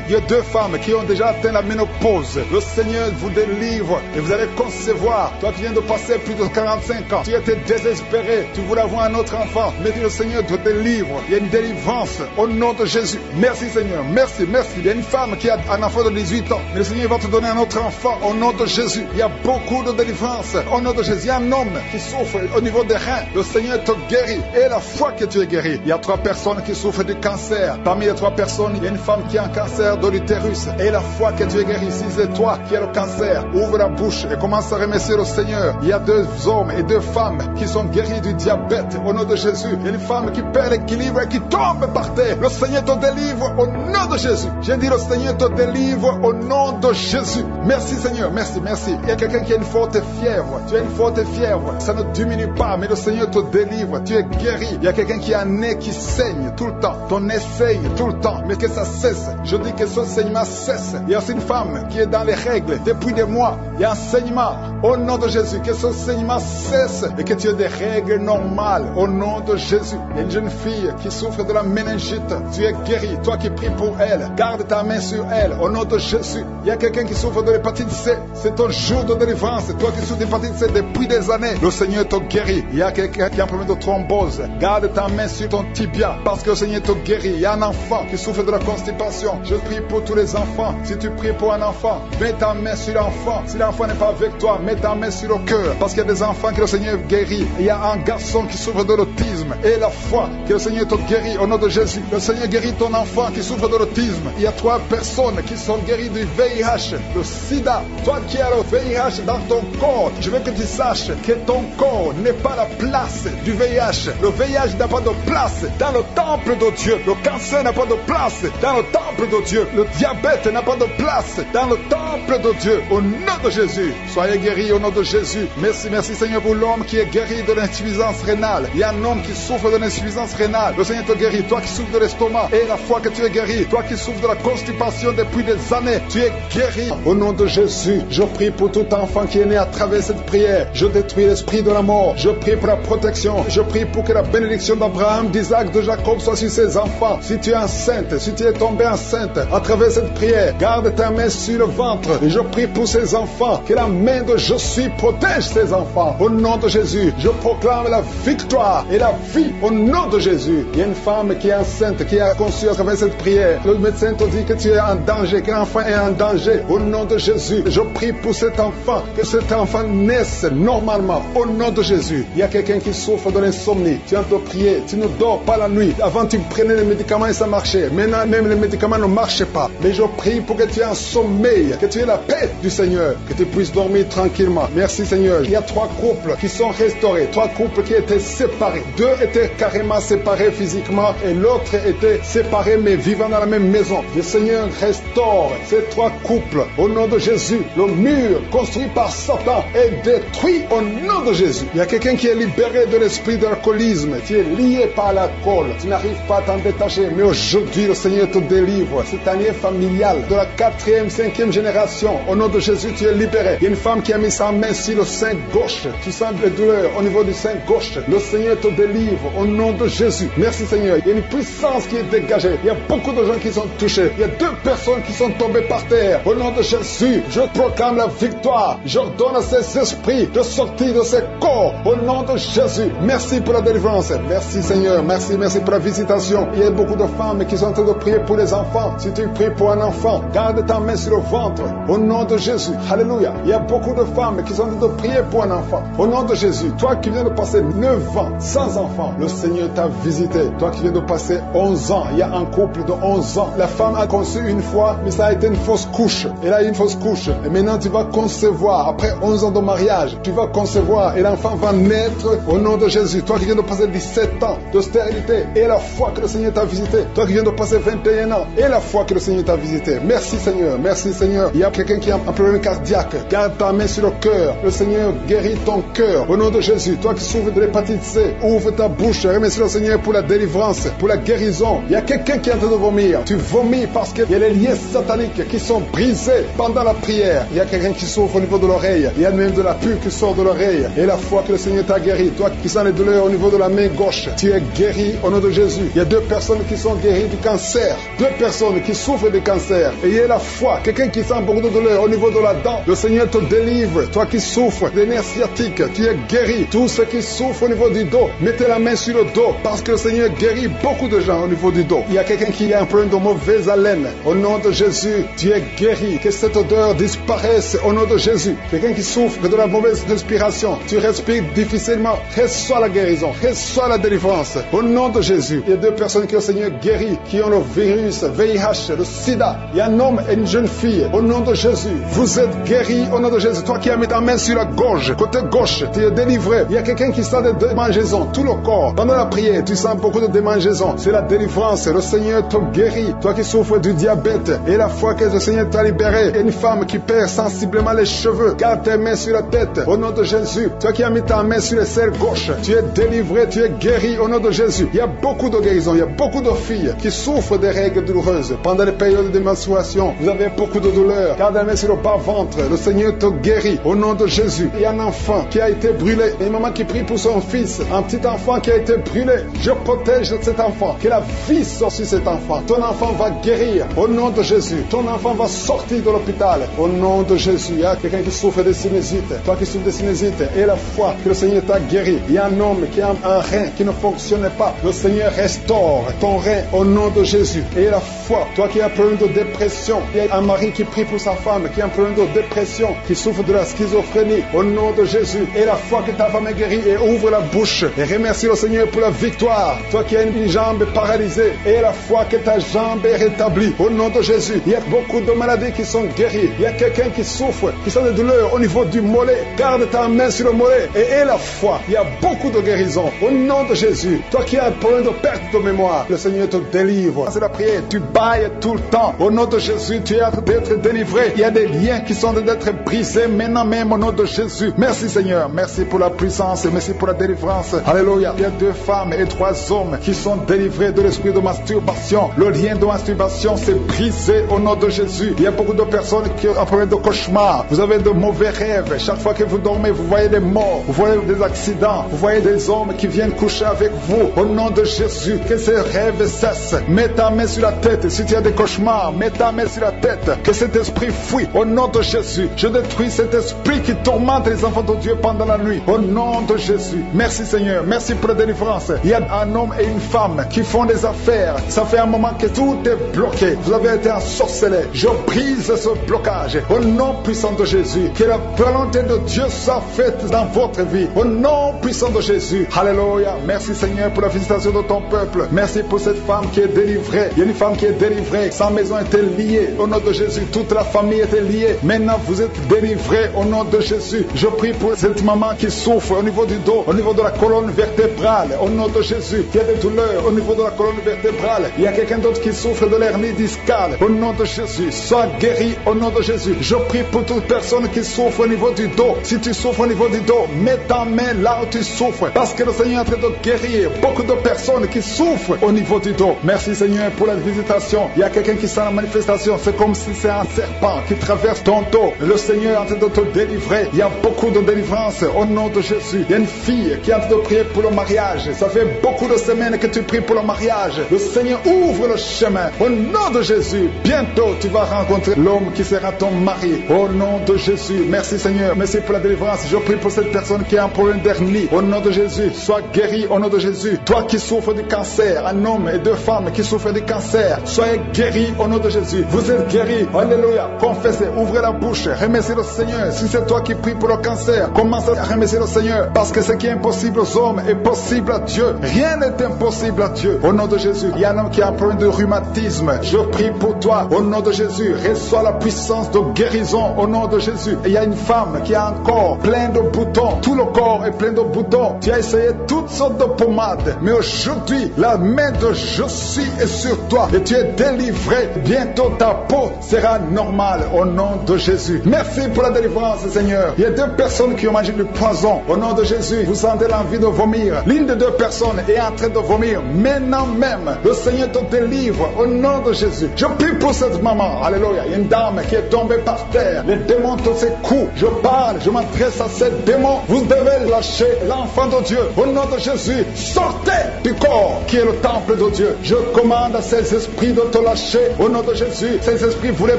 Il y a 2 femmes qui ont déjà atteint la ménopause. Le Seigneur vous délivre et vous allez concevoir. Toi qui viens de passer plus de 45 ans, tu étais désespéré. Tu voulais avoir un autre enfant. Mais le Seigneur te délivre. Il y a une délivrance au nom de Jésus. Merci Seigneur. Merci. Il y a une femme qui a un enfant de 18 ans. Mais le Seigneur va te donner un autre enfant au nom de Jésus. Il y a beaucoup de délivrance au nom de Jésus. Il y a un homme qui souffre au niveau des reins. Le Seigneur te guérit. Et la foi que tu es guéri. Il y a 3 personnes qui souffrent du cancer. Parmi les 3 personnes, il y a une femme qui a un cancer de l'utérus. Et la foi que tu es guéri. Si c'est toi qui as le cancer, ouvre la bouche et commence à remercier le Seigneur. Il y a 2 hommes et 2 femmes qui sont guéris du diabète au nom de Jésus. Il y a une femme qui perd l'équilibre et qui tombe par terre. Le Seigneur te délivre au nom de Jésus. J'ai dit le Seigneur te délivre au nom de Jésus. Merci Seigneur, merci, merci. Il y a quelqu'un qui a une forte fièvre. Tu as une forte fièvre. Ça ne diminue pas, mais le Seigneur te délivre. Tu es guéri. Il y a quelqu'un qui a un nez qui saigne tout le temps. Ton nez saigne tout le temps, mais que ça cesse. Je dis que ce saignement cesse. Il y a aussi une femme qui est dans les règles depuis des mois. Il y a un saignement au nom de Jésus. Que ce saignement cesse et que tu aies des règles normales au nom de Jésus. Il y a une jeune fille qui souffre de la méningite. Tu es guéri. Toi qui pries pour elle, garde ta main sur elle au nom de Jésus. Il y a quelqu'un qui souffre de l'hépatite C. C'est ton jour de délivrance. Toi qui souffres de l'hépatite C depuis des années, le Seigneur te guérit. Il y a quelqu'un qui a un problème de thrombose. Garde ta main sur ton tibia parce que le Seigneur te guérit. Il y a un enfant qui souffre de la constipation. Je prie pour tous les enfants. Si tu pries pour un enfant, mets ta main sur l'enfant. Si l'enfant n'est pas avec toi, mets ta main sur le cœur parce qu'il y a des enfants que le Seigneur guérit. Il y a un garçon qui souffre de l'autisme et la foi que le Seigneur te guérit au nom de Jésus. Le Seigneur guérit ton enfant qui souffre de l'autisme. Il y a 3 personnes qui sont guéries du VIH, le sida. Toi qui as le VIH dans ton corps, je veux que tu saches que ton corps n'est pas la place du VIH. Le VIH n'a pas de place dans le temple de Dieu. Le cancer n'a pas de place dans le temple de Dieu. Le diabète n'a pas de place dans le temple de Dieu. Au nom de Jésus, soyez guéris au nom de Jésus. Merci, merci Seigneur pour l'homme qui est guéri de l'insuffisance rénale. Il y a un homme qui souffre de l'insuffisance rénale. Le Seigneur te guérit. Toi qui souffres de l'estomac et la foi que tu es guéri. Toi qui souffres de la constipation depuis des années, tu es guéri. Au nom de Jésus, je prie pour tout enfant qui est né à travers cette prière. Je détruis l'esprit de la mort. Je prie pour la protection. Je prie pour que la bénédiction d'Abraham, d'Isaac, de Jacob soit sur ses enfants. Si tu es enceinte, si tu es tombée enceinte à travers cette prière, garde ta main sur le ventre. Et je prie pour ces enfants, que la main de Je suis protège ces enfants. Au nom de Jésus, je proclame la victoire et la vie au nom de Jésus. Il y a une femme qui est enceinte, qui a conçu à travers cette prière. Le médecin te dit que tu es en danger, que l'enfant est en danger. Au nom de Jésus, je prie pour cet enfant, que cet enfant naisse normalement. Au nom de Jésus, il y a quelqu'un qui souffre de l'insomnie. Tu viens de prier, tu ne dors pas la nuit. Avant, tu prenais les médicaments et ça marchait. Maintenant, même les médicaments ne marchent pas. Mais je prie pour que tu aies un sommeil, que tu aies la paix du Seigneur, que tu puisses dormir tranquillement. Merci Seigneur. Il y a 3 couples qui sont restaurés, 3 couples qui étaient séparés. 2 étaient carrément séparés physiquement et l'autre était séparé mais vivant dans la même maison. Le Seigneur restaure ces 3 couples au nom de Jésus. Le mur construit par Satan est détruit au nom de Jésus. Il y a quelqu'un qui est libéré de l'esprit d'alcoolisme. Tu es lié par l'alcool. Tu n'arrives pas à t'en détacher. Mais aujourd'hui, le Seigneur te délivre. Cette année familiale de la 4e, 5e génération. Au nom de Jésus, tu es libéré. Il y a une femme qui a mis sa main sur le sein gauche. Tu sens des douleurs au niveau du sein gauche. Le Seigneur te délivre au nom de Jésus. Merci Seigneur. Il y a une puissance qui est dégagée. Il y a beaucoup de gens qui sont touchés. Il y a 2 personnes qui sont tombées par terre. Au nom de Jésus, je proclame la victoire. J'ordonne à ces esprits de sortir de ces corps. Au nom de Jésus. Merci pour la délivrance. Merci Seigneur. Merci, merci pour la visitation. Il y a beaucoup de femmes qui sont en train de prier pour les enfants. Si tu pries pour un enfant, garde ta main sur le ventre. Au nom de Jésus. Alléluia. Il y a beaucoup de femmes qui sont en train de prier pour un enfant. Au nom de Jésus. Toi qui viens de passer 9 ans sans enfant, le Seigneur t'a visité. Toi qui viens de passer 11 ans, il y a un couple de 11 ans. La femme a conçu une fois, mais ça a été une fausse couche. Elle a eu une fausse couche. Et maintenant tu vas concevoir. Après 11 ans de mariage, tu vas concevoir et l'enfant va naître au nom de Jésus. Toi qui viens de passer 17 ans de stérilité et la foi que le Seigneur t'a visité. Toi qui viens de passer 21 ans et la foi que le Seigneur t'a visité. Merci Seigneur. Merci Seigneur. Il y a quelqu'un qui a un problème cardiaque. Garde ta main sur le cœur. Le Seigneur guérit ton cœur. Au nom de Jésus. Toi qui souffres de l'hépatite C, ouvre ta bouche. Remercie le Seigneur pour la délivrance, pour la guérison. Il y a quelqu'un qui est en train de vomir. Tu vomis parce qu'il y a les liens sataniques qui sont brisés pendant la prière. Il y a quelqu'un qui souffre au niveau de l'oreille. Il y a même de la pus qui sort de l'oreille. Et la foi que le Seigneur t'a guéri. Toi qui sens les douleurs au niveau de la main gauche, tu es guéri au nom de Jésus. Il y a 2 personnes qui sont guéries du cancer. 2 personnes qui souffrent du cancer. Et il y a la foi. Quelqu'un qui sent beaucoup de douleur au niveau de la dent. Le Seigneur te délivre. Toi qui souffres des nerfs sciatiques, tu es guéri. Tous ceux qui souffrent au niveau du dos, mettez la main sur le dos parce que le Seigneur guérit beaucoup de gens au niveau du dos. Il y a quelqu'un qui a un problème de mauvaise haleine. Au nom de Jésus, tu es guéri. Que cette odeurs disparaissent au nom de Jésus. Quelqu'un qui souffre de la mauvaise respiration, tu respires difficilement, reçois la guérison, reçois la délivrance au nom de Jésus. Il y a 2 personnes que le Seigneur guérit, qui ont le virus, VIH, le sida. Il y a un homme et une jeune fille au nom de Jésus. Vous êtes guéris au nom de Jésus. Toi qui as mis ta main sur la gorge, côté gauche, tu es délivré. Il y a quelqu'un qui sent des démangeaisons, tout le corps. Pendant la prière, tu sens beaucoup de démangeaisons. C'est la délivrance. Le Seigneur te guérit. Toi qui souffres du diabète, et la fois que le Seigneur t'a libéré, il y a une femme qui perd sensiblement les cheveux. Garde tes mains sur la tête au nom de Jésus. Toi qui as mis ta main sur le cerveau gauche, tu es délivré, tu es guéri au nom de Jésus. Il y a beaucoup de guérisons. Il y a beaucoup de filles qui souffrent des règles douloureuses. Pendant les périodes de menstruation, vous avez beaucoup de douleurs. Garde la main sur le bas-ventre. Le Seigneur te guérit au nom de Jésus. Il y a un enfant qui a été brûlé. Une maman qui prie pour son fils. Un petit enfant qui a été brûlé. Je protège cet enfant. Que la vie sorte sur cet enfant. Ton enfant va guérir au nom de Jésus. Ton enfant va sortir de l'hôpital au nom de Jésus. Il y a quelqu'un qui souffre de sinusite. Toi qui souffres de sinusite, et la foi que le Seigneur t'a guéri. Il y a un homme qui a un rein qui ne fonctionnait pas. Le Seigneur restaure ton rein au nom de Jésus. Et la foi, toi qui as un problème de dépression, il y a un mari qui prie pour sa femme qui a un problème de dépression, qui souffre de la schizophrénie, au nom de Jésus. Et la foi que ta femme est guérie, et ouvre la bouche et remercie le Seigneur pour la victoire. Toi qui as une jambe paralysée, et la foi que ta jambe est rétablie, au nom de Jésus. Il y a beaucoup de maladies qui sont guéries. Il y a quelqu'un qui souffre, qui sent des douleurs au niveau du mollet. Garde ta main sur le mollet et aie la foi. Il y a beaucoup de guérisons au nom de Jésus. Toi qui as un problème de perte de mémoire, le Seigneur te délivre. C'est la prière. Tu bailles tout le temps. Au nom de Jésus, tu es en train d'être délivré. Il y a des liens qui sont en train d'être brisés maintenant même au nom de Jésus. Merci Seigneur. Merci pour la puissance. Merci pour la délivrance. Alléluia. Il y a 2 femmes et 3 hommes qui sont délivrés de l'esprit de masturbation. Le lien de masturbation s'est brisé au nom de Jésus. Il y a beaucoup de personnes qui ont un problème de cauchemar. Vous avez de mauvais rêves. Chaque fois que vous dormez, vous voyez des morts. Vous voyez des accidents. Vous voyez des hommes qui viennent coucher avec vous. Au nom de Jésus, que ces rêves cessent. Mets ta main sur la tête. Si tu as des cauchemars, mets ta main sur la tête. Que cet esprit fuit. Au nom de Jésus, je détruis cet esprit qui tourmente les enfants de Dieu pendant la nuit. Au nom de Jésus. Merci Seigneur. Merci pour la délivrance. Il y a un homme et une femme qui font des affaires. Ça fait un moment que tout est bloqué. Vous avez été ensorcelé. Je brise ce blocage. Au nom puissant de Jésus. Que la volonté de Dieu soit faite dans votre vie. Au nom puissant de Jésus. Alléluia. Merci Seigneur pour la visitation de ton peuple. Merci pour cette femme qui est délivrée. Il y a une femme qui est délivrée. Sa maison était liée. Au nom de Jésus, toute la famille était liée. Maintenant, vous êtes délivrés au nom de Jésus. Je prie pour cette maman qui souffre au niveau du dos, au niveau de la colonne vertébrale. Au nom de Jésus, il y a des douleurs au niveau de la colonne vertébrale. Il y a quelqu'un d'autre qui souffre de l'hernie discale. Au nom de Jésus, sois guéri au nom de Jésus. Je prie pour toute personne qui souffre au niveau du dos. Si tu souffres au niveau du dos, mets ta main là où tu souffres. Parce que le Seigneur est en train de guérir beaucoup de personnes qui souffrent au niveau du dos. Merci Seigneur pour la visitation. Il y a quelqu'un qui sent la manifestation. C'est comme si c'est un serpent qui traverse ton dos. Le Seigneur est en train de te délivrer. Il y a beaucoup de délivrance au nom de Jésus. Il y a une fille qui est en train de prier pour le mariage. Ça fait beaucoup de semaines que tu pries pour le mariage. Le Seigneur ouvre le chemin. Au nom de Jésus, bientôt tu vas rencontrer l'homme qui sera ton mari. Au nom de Jésus. Merci Seigneur. Merci pour la délivrance. Je prie pour cette personne qui a un problème d'hernie. Au nom de Jésus, sois guéri au nom de Jésus. Toi qui souffres du cancer, un homme et 2 femmes qui souffrent du cancer, soyez guéris au nom de Jésus. Vous êtes guéris. Alléluia. Confessez, ouvrez la bouche, remerciez le Seigneur. Si c'est toi qui pries pour le cancer, commence à remercier le Seigneur. Parce que ce qui est impossible aux hommes est possible à Dieu. Rien n'est impossible à Dieu. Au nom de Jésus, il y a un homme qui a un problème de rhumatisme. Je prie pour toi. Au nom de Jésus, reçois la puissance de guérison au nom de Jésus. Et il y a une femme qui a un corps plein de boutons. Tout le corps est plein de boutons. Tu as essayé toutes sortes de pommades. Mais aujourd'hui, la main de je suis est sur toi. Et tu es délivré. Bientôt ta peau sera normale au nom de Jésus. Merci pour la délivrance, Seigneur. Il y a 2 personnes qui ont mangé du poison. Au nom de Jésus, vous sentez l'envie de vomir. L'une des 2 personnes est en train de vomir. Maintenant même, le Seigneur te délivre au nom de Jésus. Je prie pour cette maman. Alléluia. Il y a une dame qui est tombée par terre. Les démons te secouent. Je parle, je m'adresse à ces démons. Vous devez lâcher l'enfant de Dieu. Au nom de Jésus, sortez du corps qui est le temple de Dieu. Je commande à ces esprits envie de te lâcher. Au nom de Jésus, ces esprits voulaient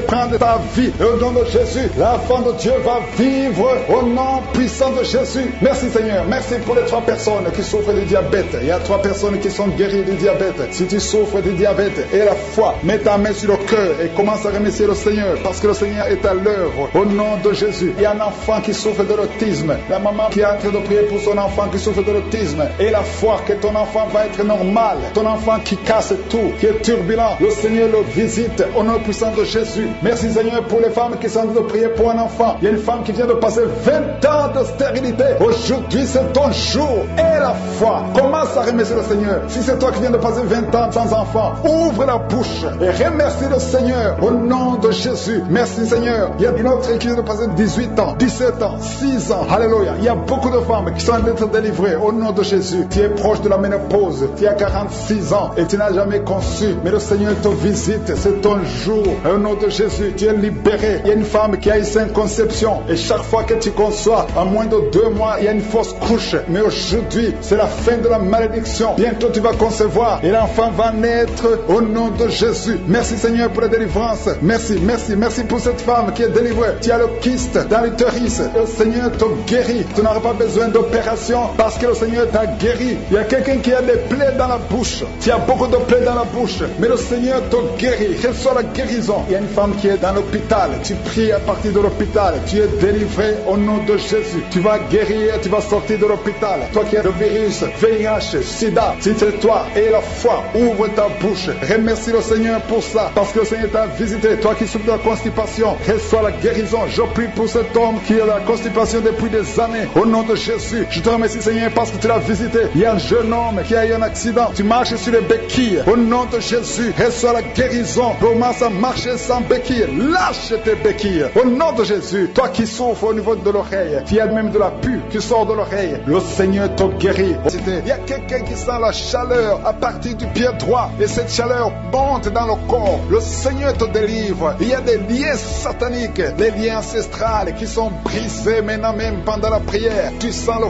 prendre ta vie. Et au nom de Jésus, l'enfant de Dieu va vivre au nom puissant de Jésus. Merci Seigneur. Merci pour les 3 personnes qui souffrent du diabète. Il y a 3 personnes qui sont guéries du diabète. Si tu souffres du diabète et la foi, mets ta main sur le cœur et commence à remercier le Seigneur parce que le Seigneur est à l'œuvre. Au nom de Jésus, il y a un enfant qui souffre de l'autisme. La maman qui est en train de prier pour son enfant qui souffre de l'autisme et la foi que ton enfant va être normal. Ton enfant qui casse tout, qui est turbulent, le Seigneur le visite au nom puissant de Jésus. Merci Seigneur pour les femmes qui sont en train de prier pour un enfant. Il y a une femme qui vient de passer 20 ans de stérilité. Aujourd'hui c'est ton jour et la foi. Commence à remercier le Seigneur. Si c'est toi qui viens de passer 20 ans sans enfant, ouvre la bouche et remercie le Seigneur au nom de Jésus. Merci Seigneur. Il y a une autre qui vient de passer 18 ans, 17 ans, 6 ans. Alléluia. Il y a beaucoup de femmes qui sont en train d'être délivrées au nom de Jésus. Tu es proche de la ménopause, tu as 46 ans et tu n'as jamais conçu. Mais le Seigneur te visite, c'est ton jour. Au nom de Jésus, tu es libéré. Il y a une femme qui a eu 5 conceptions et chaque fois que tu conçois, en moins de 2 mois, il y a une fausse couche. Mais aujourd'hui, c'est la fin de la malédiction. Bientôt tu vas concevoir et l'enfant va naître au nom de Jésus. Merci Seigneur pour la délivrance. Merci, merci, merci pour cette femme qui est délivrée. Tu as le kyste dans l'utérus. Le Seigneur te guérit. Tu n'auras pas besoin d'opération parce que le Seigneur t'a guéri. Il y a quelqu'un qui a des plaies dans la bouche. Tu as beaucoup de plaies dans la bouche. Mais le Seigneur te guérit. Reçois la guérison. Il y a une femme qui est dans l'hôpital. Tu pries à partir de l'hôpital. Tu es délivré au nom de Jésus. Tu vas guérir. Tu vas sortir de l'hôpital. Toi qui as le virus, VIH, SIDA, si c'est toi et la foi, ouvre ta bouche. Remercie le Seigneur pour ça. Parce que le Seigneur t'a visité. Toi qui souffres de la constipation, reçois la guérison. Je prie pour cet homme qui a la constipation depuis des années. Au nom de Jésus, je te remercie Seigneur parce que tu l'as visité. Il y a un jeune homme qui a eu un accident. Tu marches sur les béquilles. Au nom de Jésus, reçois la guérison. Commence à marcher sans béquilles. Lâche tes béquilles. Au nom de Jésus, toi qui souffres au niveau de l'oreille, tu as même de la pus qui sort de l'oreille. Le Seigneur te guérit. Il y a quelqu'un qui sent la chaleur à partir du pied droit et cette chaleur monte dans le corps. Le Seigneur te délivre. Il y a des liens sataniques, des liens ancestrales qui sont brisés maintenant même pendant la prière. Tu sens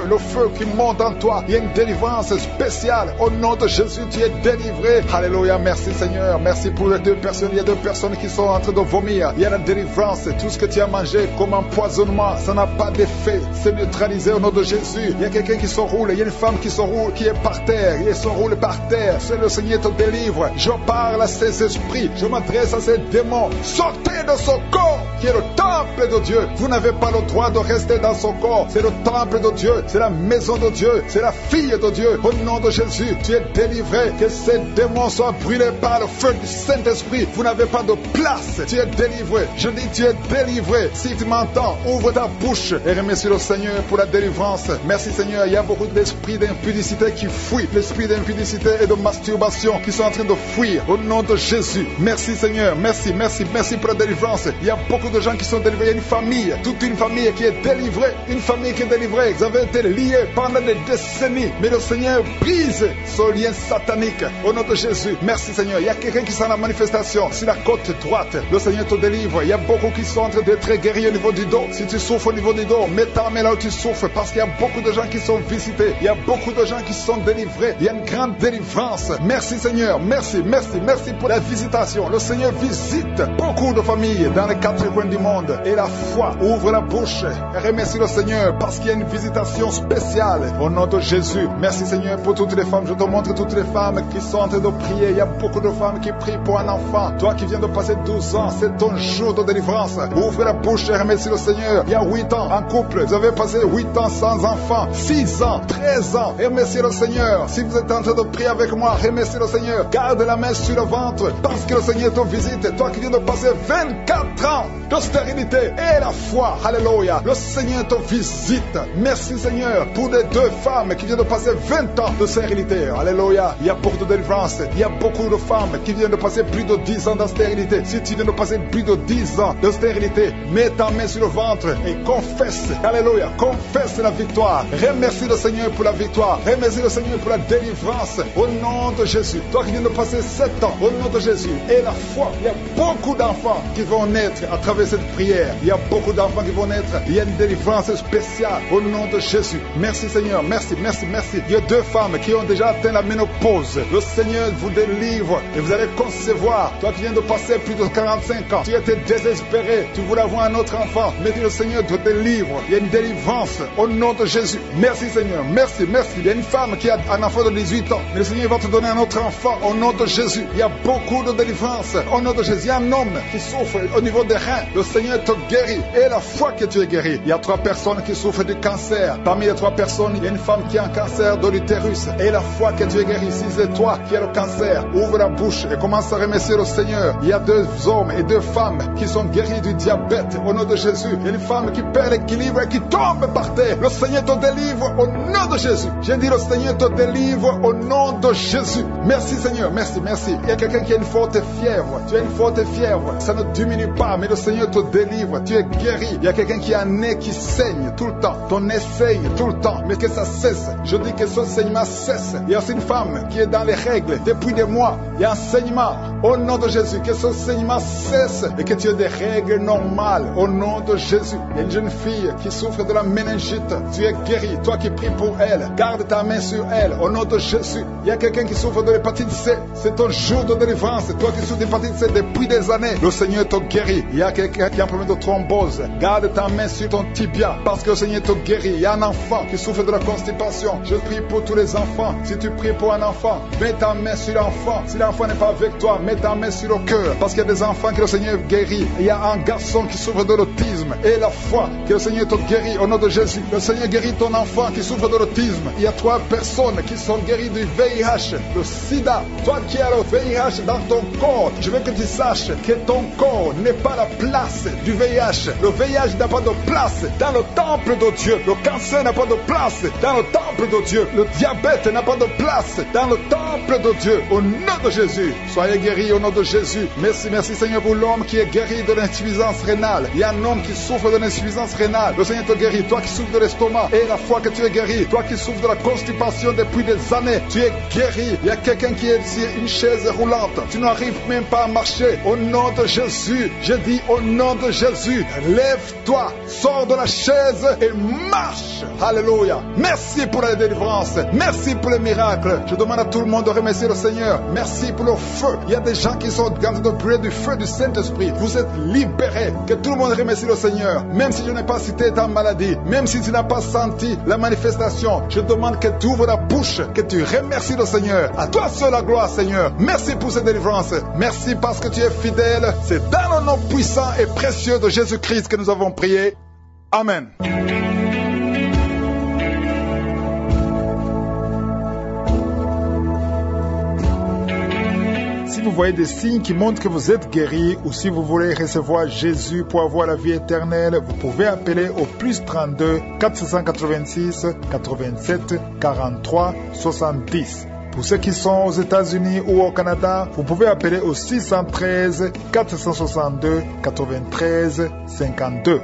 le feu qui monte en toi. Il y a une délivrance spéciale. Au nom de Jésus, tu es délivré. Alléluia, merci Seigneur. Merci pour les 2 personnes. Il y a 2 personnes qui sont en train de vomir. Il y a la délivrance. Tout ce que tu as mangé comme empoisonnement, ça n'a pas d'effet. C'est neutralisé au nom de Jésus. Il y a quelqu'un qui se roule. Il y a une femme qui se roule, qui est par terre. Il se roule par terre. C'est le Seigneur te délivre. Je parle à ces esprits. Je m'adresse à ces démons. Sortez de son corps qui est le temple de Dieu. Vous n'avez pas le droit de rester dans son corps. C'est le temple de Dieu. C'est la maison de Dieu. C'est la fille de Dieu. Au nom de Jésus, tu es délivré. Que ces démons soient brûlés par le feu du Saint-Esprit. Vous n'avez pas de place. Tu es délivré. Je dis tu es délivré. Si tu m'entends, ouvre ta bouche et remercie le Seigneur pour la délivrance. Merci Seigneur. Il y a beaucoup d'esprits d'impudicité qui fuient. L'esprit d'impudicité et de masturbation qui sont en train de fuir. Au nom de Jésus. Merci Seigneur. Merci, merci, merci pour la délivrance. Il y a beaucoup de gens qui sont délivrés. Il y a une famille, toute une famille qui est délivrée. Une famille qui est délivrée. Vous avez été liés pendant des décennies. Mais le Seigneur brise ce lien satanique. Au nom de Jésus. Merci Seigneur. Il y a quelqu'un qui sent la manifestation sur la côte droite. Le Seigneur te délivre. Il y a beaucoup qui sont en train d'être guéris au niveau du dos. Si tu souffres au niveau du dos, mets ta main là où tu souffres. Parce qu'il y a beaucoup de gens qui sont visités. Il y a beaucoup de gens qui sont délivrés. Il y a une grande délivrance. Merci Seigneur. Merci, merci, merci pour la visitation. Le Seigneur visite beaucoup de familles dans les 4 coins du monde. Et la foi ouvre la bouche et remercie le Seigneur parce qu'il y a une visitation spéciale. Au nom de Jésus. Merci Seigneur pour toutes les femmes. Je te montre toutes les femmes qui sont en train de prier. Il y a beaucoup de femmes qui prient pour un enfant. Toi qui viens de passer 12 ans, c'est ton jour de délivrance. Ouvre la bouche et remercie le Seigneur. Il y a 8 ans en couple. Vous avez passé 8 ans sans enfant. 6 ans, 13 ans. Remerciez le Seigneur. Si vous êtes en train de prier avec moi, remerciez le Seigneur. Garde la main sur le ventre parce que le Seigneur te visite. Toi qui viens de passer 24 ans de stérilité et la foi. Alléluia. Le Seigneur te visite. Merci Seigneur pour les 2 femmes qui viennent de passer 20 ans de stérilité. Alléluia. Il y a beaucoup de délivrance. Il y a beaucoup de femmes qui viennent de passer plus de 10 ans de stérilité. Si tu viens de passer plus de 10 ans de stérilité, mets ta main sur le ventre et confesse. Alléluia. Confesse la victoire. Remercie le Seigneur pour la victoire. Remercie le Seigneur pour la délivrance. Au nom de Jésus. Toi qui viens de passer 7 ans, au nom de Jésus. Et la foi. Il y a beaucoup d'enfants qui vont naître à travers cette prière. Il y a beaucoup d'enfants qui vont naître. Il y a une délivrance spéciale. Au nom de Jésus. Merci Seigneur. Merci, merci, merci. Il y a 2 femmes qui ont déjà atteint la ménopause. Le Seigneur vous délivre vivre et vous allez concevoir. Toi qui viens de passer plus de 45 ans, tu étais désespéré, tu voulais avoir un autre enfant, mais le Seigneur te délivre. Il y a une délivrance au nom de Jésus. Merci Seigneur, merci. Il y a une femme qui a un enfant de 18 ans, mais le Seigneur va te donner un autre enfant au nom de Jésus. Il y a beaucoup de délivrance au nom de Jésus. Il y a un homme qui souffre au niveau des reins, le Seigneur te guérit et la foi que tu es guéri. Il y a 3 personnes qui souffrent du cancer. Parmi les 3 personnes, il y a une femme qui a un cancer de l'utérus et la foi que tu es guéri. Si c'est toi qui as le cancer, ouvre la bouche et commence à remercier le Seigneur. Il y a 2 hommes et 2 femmes qui sont guéris du diabète au nom de Jésus. Il y a une femme qui perd l'équilibre et qui tombe par terre. Le Seigneur te délivre au nom de Jésus. J'ai dit le Seigneur te délivre au nom de Jésus. Merci Seigneur, merci. Il y a quelqu'un qui a une forte fièvre. Tu as une forte fièvre. Ça ne diminue pas, mais le Seigneur te délivre. Tu es guéri. Il y a quelqu'un qui a un nez qui saigne tout le temps. Ton nez saigne tout le temps, mais que ça cesse. Je dis que ce saignement cesse. Il y a aussi une femme qui est dans les règles depuis des mois. Il y a un saignement au nom de Jésus. Que ce saignement cesse et que tu aies des règles normales au nom de Jésus. Il y a une jeune fille qui souffre de la méningite. Tu es guéri. Toi qui pries pour elle, garde ta main sur elle au nom de Jésus. Il y a quelqu'un qui souffre de l'hépatite C. C'est ton jour de délivrance. Toi qui souffres d'hépatite C depuis des années, le Seigneur te guérit. Il y a quelqu'un qui a un problème de thrombose. Garde ta main sur ton tibia parce que le Seigneur te guérit. Il y a un enfant qui souffre de la constipation. Je prie pour tous les enfants. Si tu pries pour un enfant, mets ta main sur l'enfant. Si l'enfant n'est pas avec toi, mets ta main sur le cœur parce qu'il y a des enfants que le Seigneur guérit. Il y a un garçon qui souffre de l'autisme et la foi que le Seigneur te guérit au nom de Jésus. Le Seigneur guérit ton enfant qui souffre de l'autisme. Il y a 3 personnes qui sont guéries du VIH, le sida. Toi qui as le VIH dans ton corps, je veux que tu saches que ton corps n'est pas la place du VIH. Le VIH n'a pas de place dans le temple de Dieu. Le cancer n'a pas de place dans le temple de Dieu. Le diabète n'a pas de place dans le temple de Dieu. Au nom de Jésus, soyez guéris au nom de Jésus. Merci Seigneur pour l'homme qui est guéri de l'insuffisance rénale. Il y a un homme qui souffre de l'insuffisance rénale. Le Seigneur te guérit. Toi qui souffres de l'estomac et la foi que tu es guéri. Toi qui souffres de la constipation depuis des années, tu es guéri. Il y a quelqu'un qui est sur une chaise roulante. Tu n'arrives même pas à marcher. Au nom de Jésus, je dis au nom de Jésus, lève-toi, sors de la chaise et marche. Alléluia. Merci pour la délivrance. Merci pour les miracles. Je demande à tout le monde de remercier le Seigneur. Merci pour le feu. Il y a des gens qui sont en train de brûler du feu du Saint-Esprit. Vous êtes libérés. Que tout le monde remercie le Seigneur. Même si je n'ai pas cité ta maladie, même si tu n'as pas senti la manifestation, je demande que tu ouvres la bouche, que tu remercies le Seigneur. À toi seul la gloire, Seigneur. Merci pour cette délivrance. Merci parce que tu es fidèle. C'est dans le nom puissant et précieux de Jésus-Christ que nous avons prié. Amen. Si vous voyez des signes qui montrent que vous êtes guéri ou si vous voulez recevoir Jésus pour avoir la vie éternelle, vous pouvez appeler au plus 32 486 87 43 70. Pour ceux qui sont aux États-Unis ou au Canada, vous pouvez appeler au 613 462 93 52.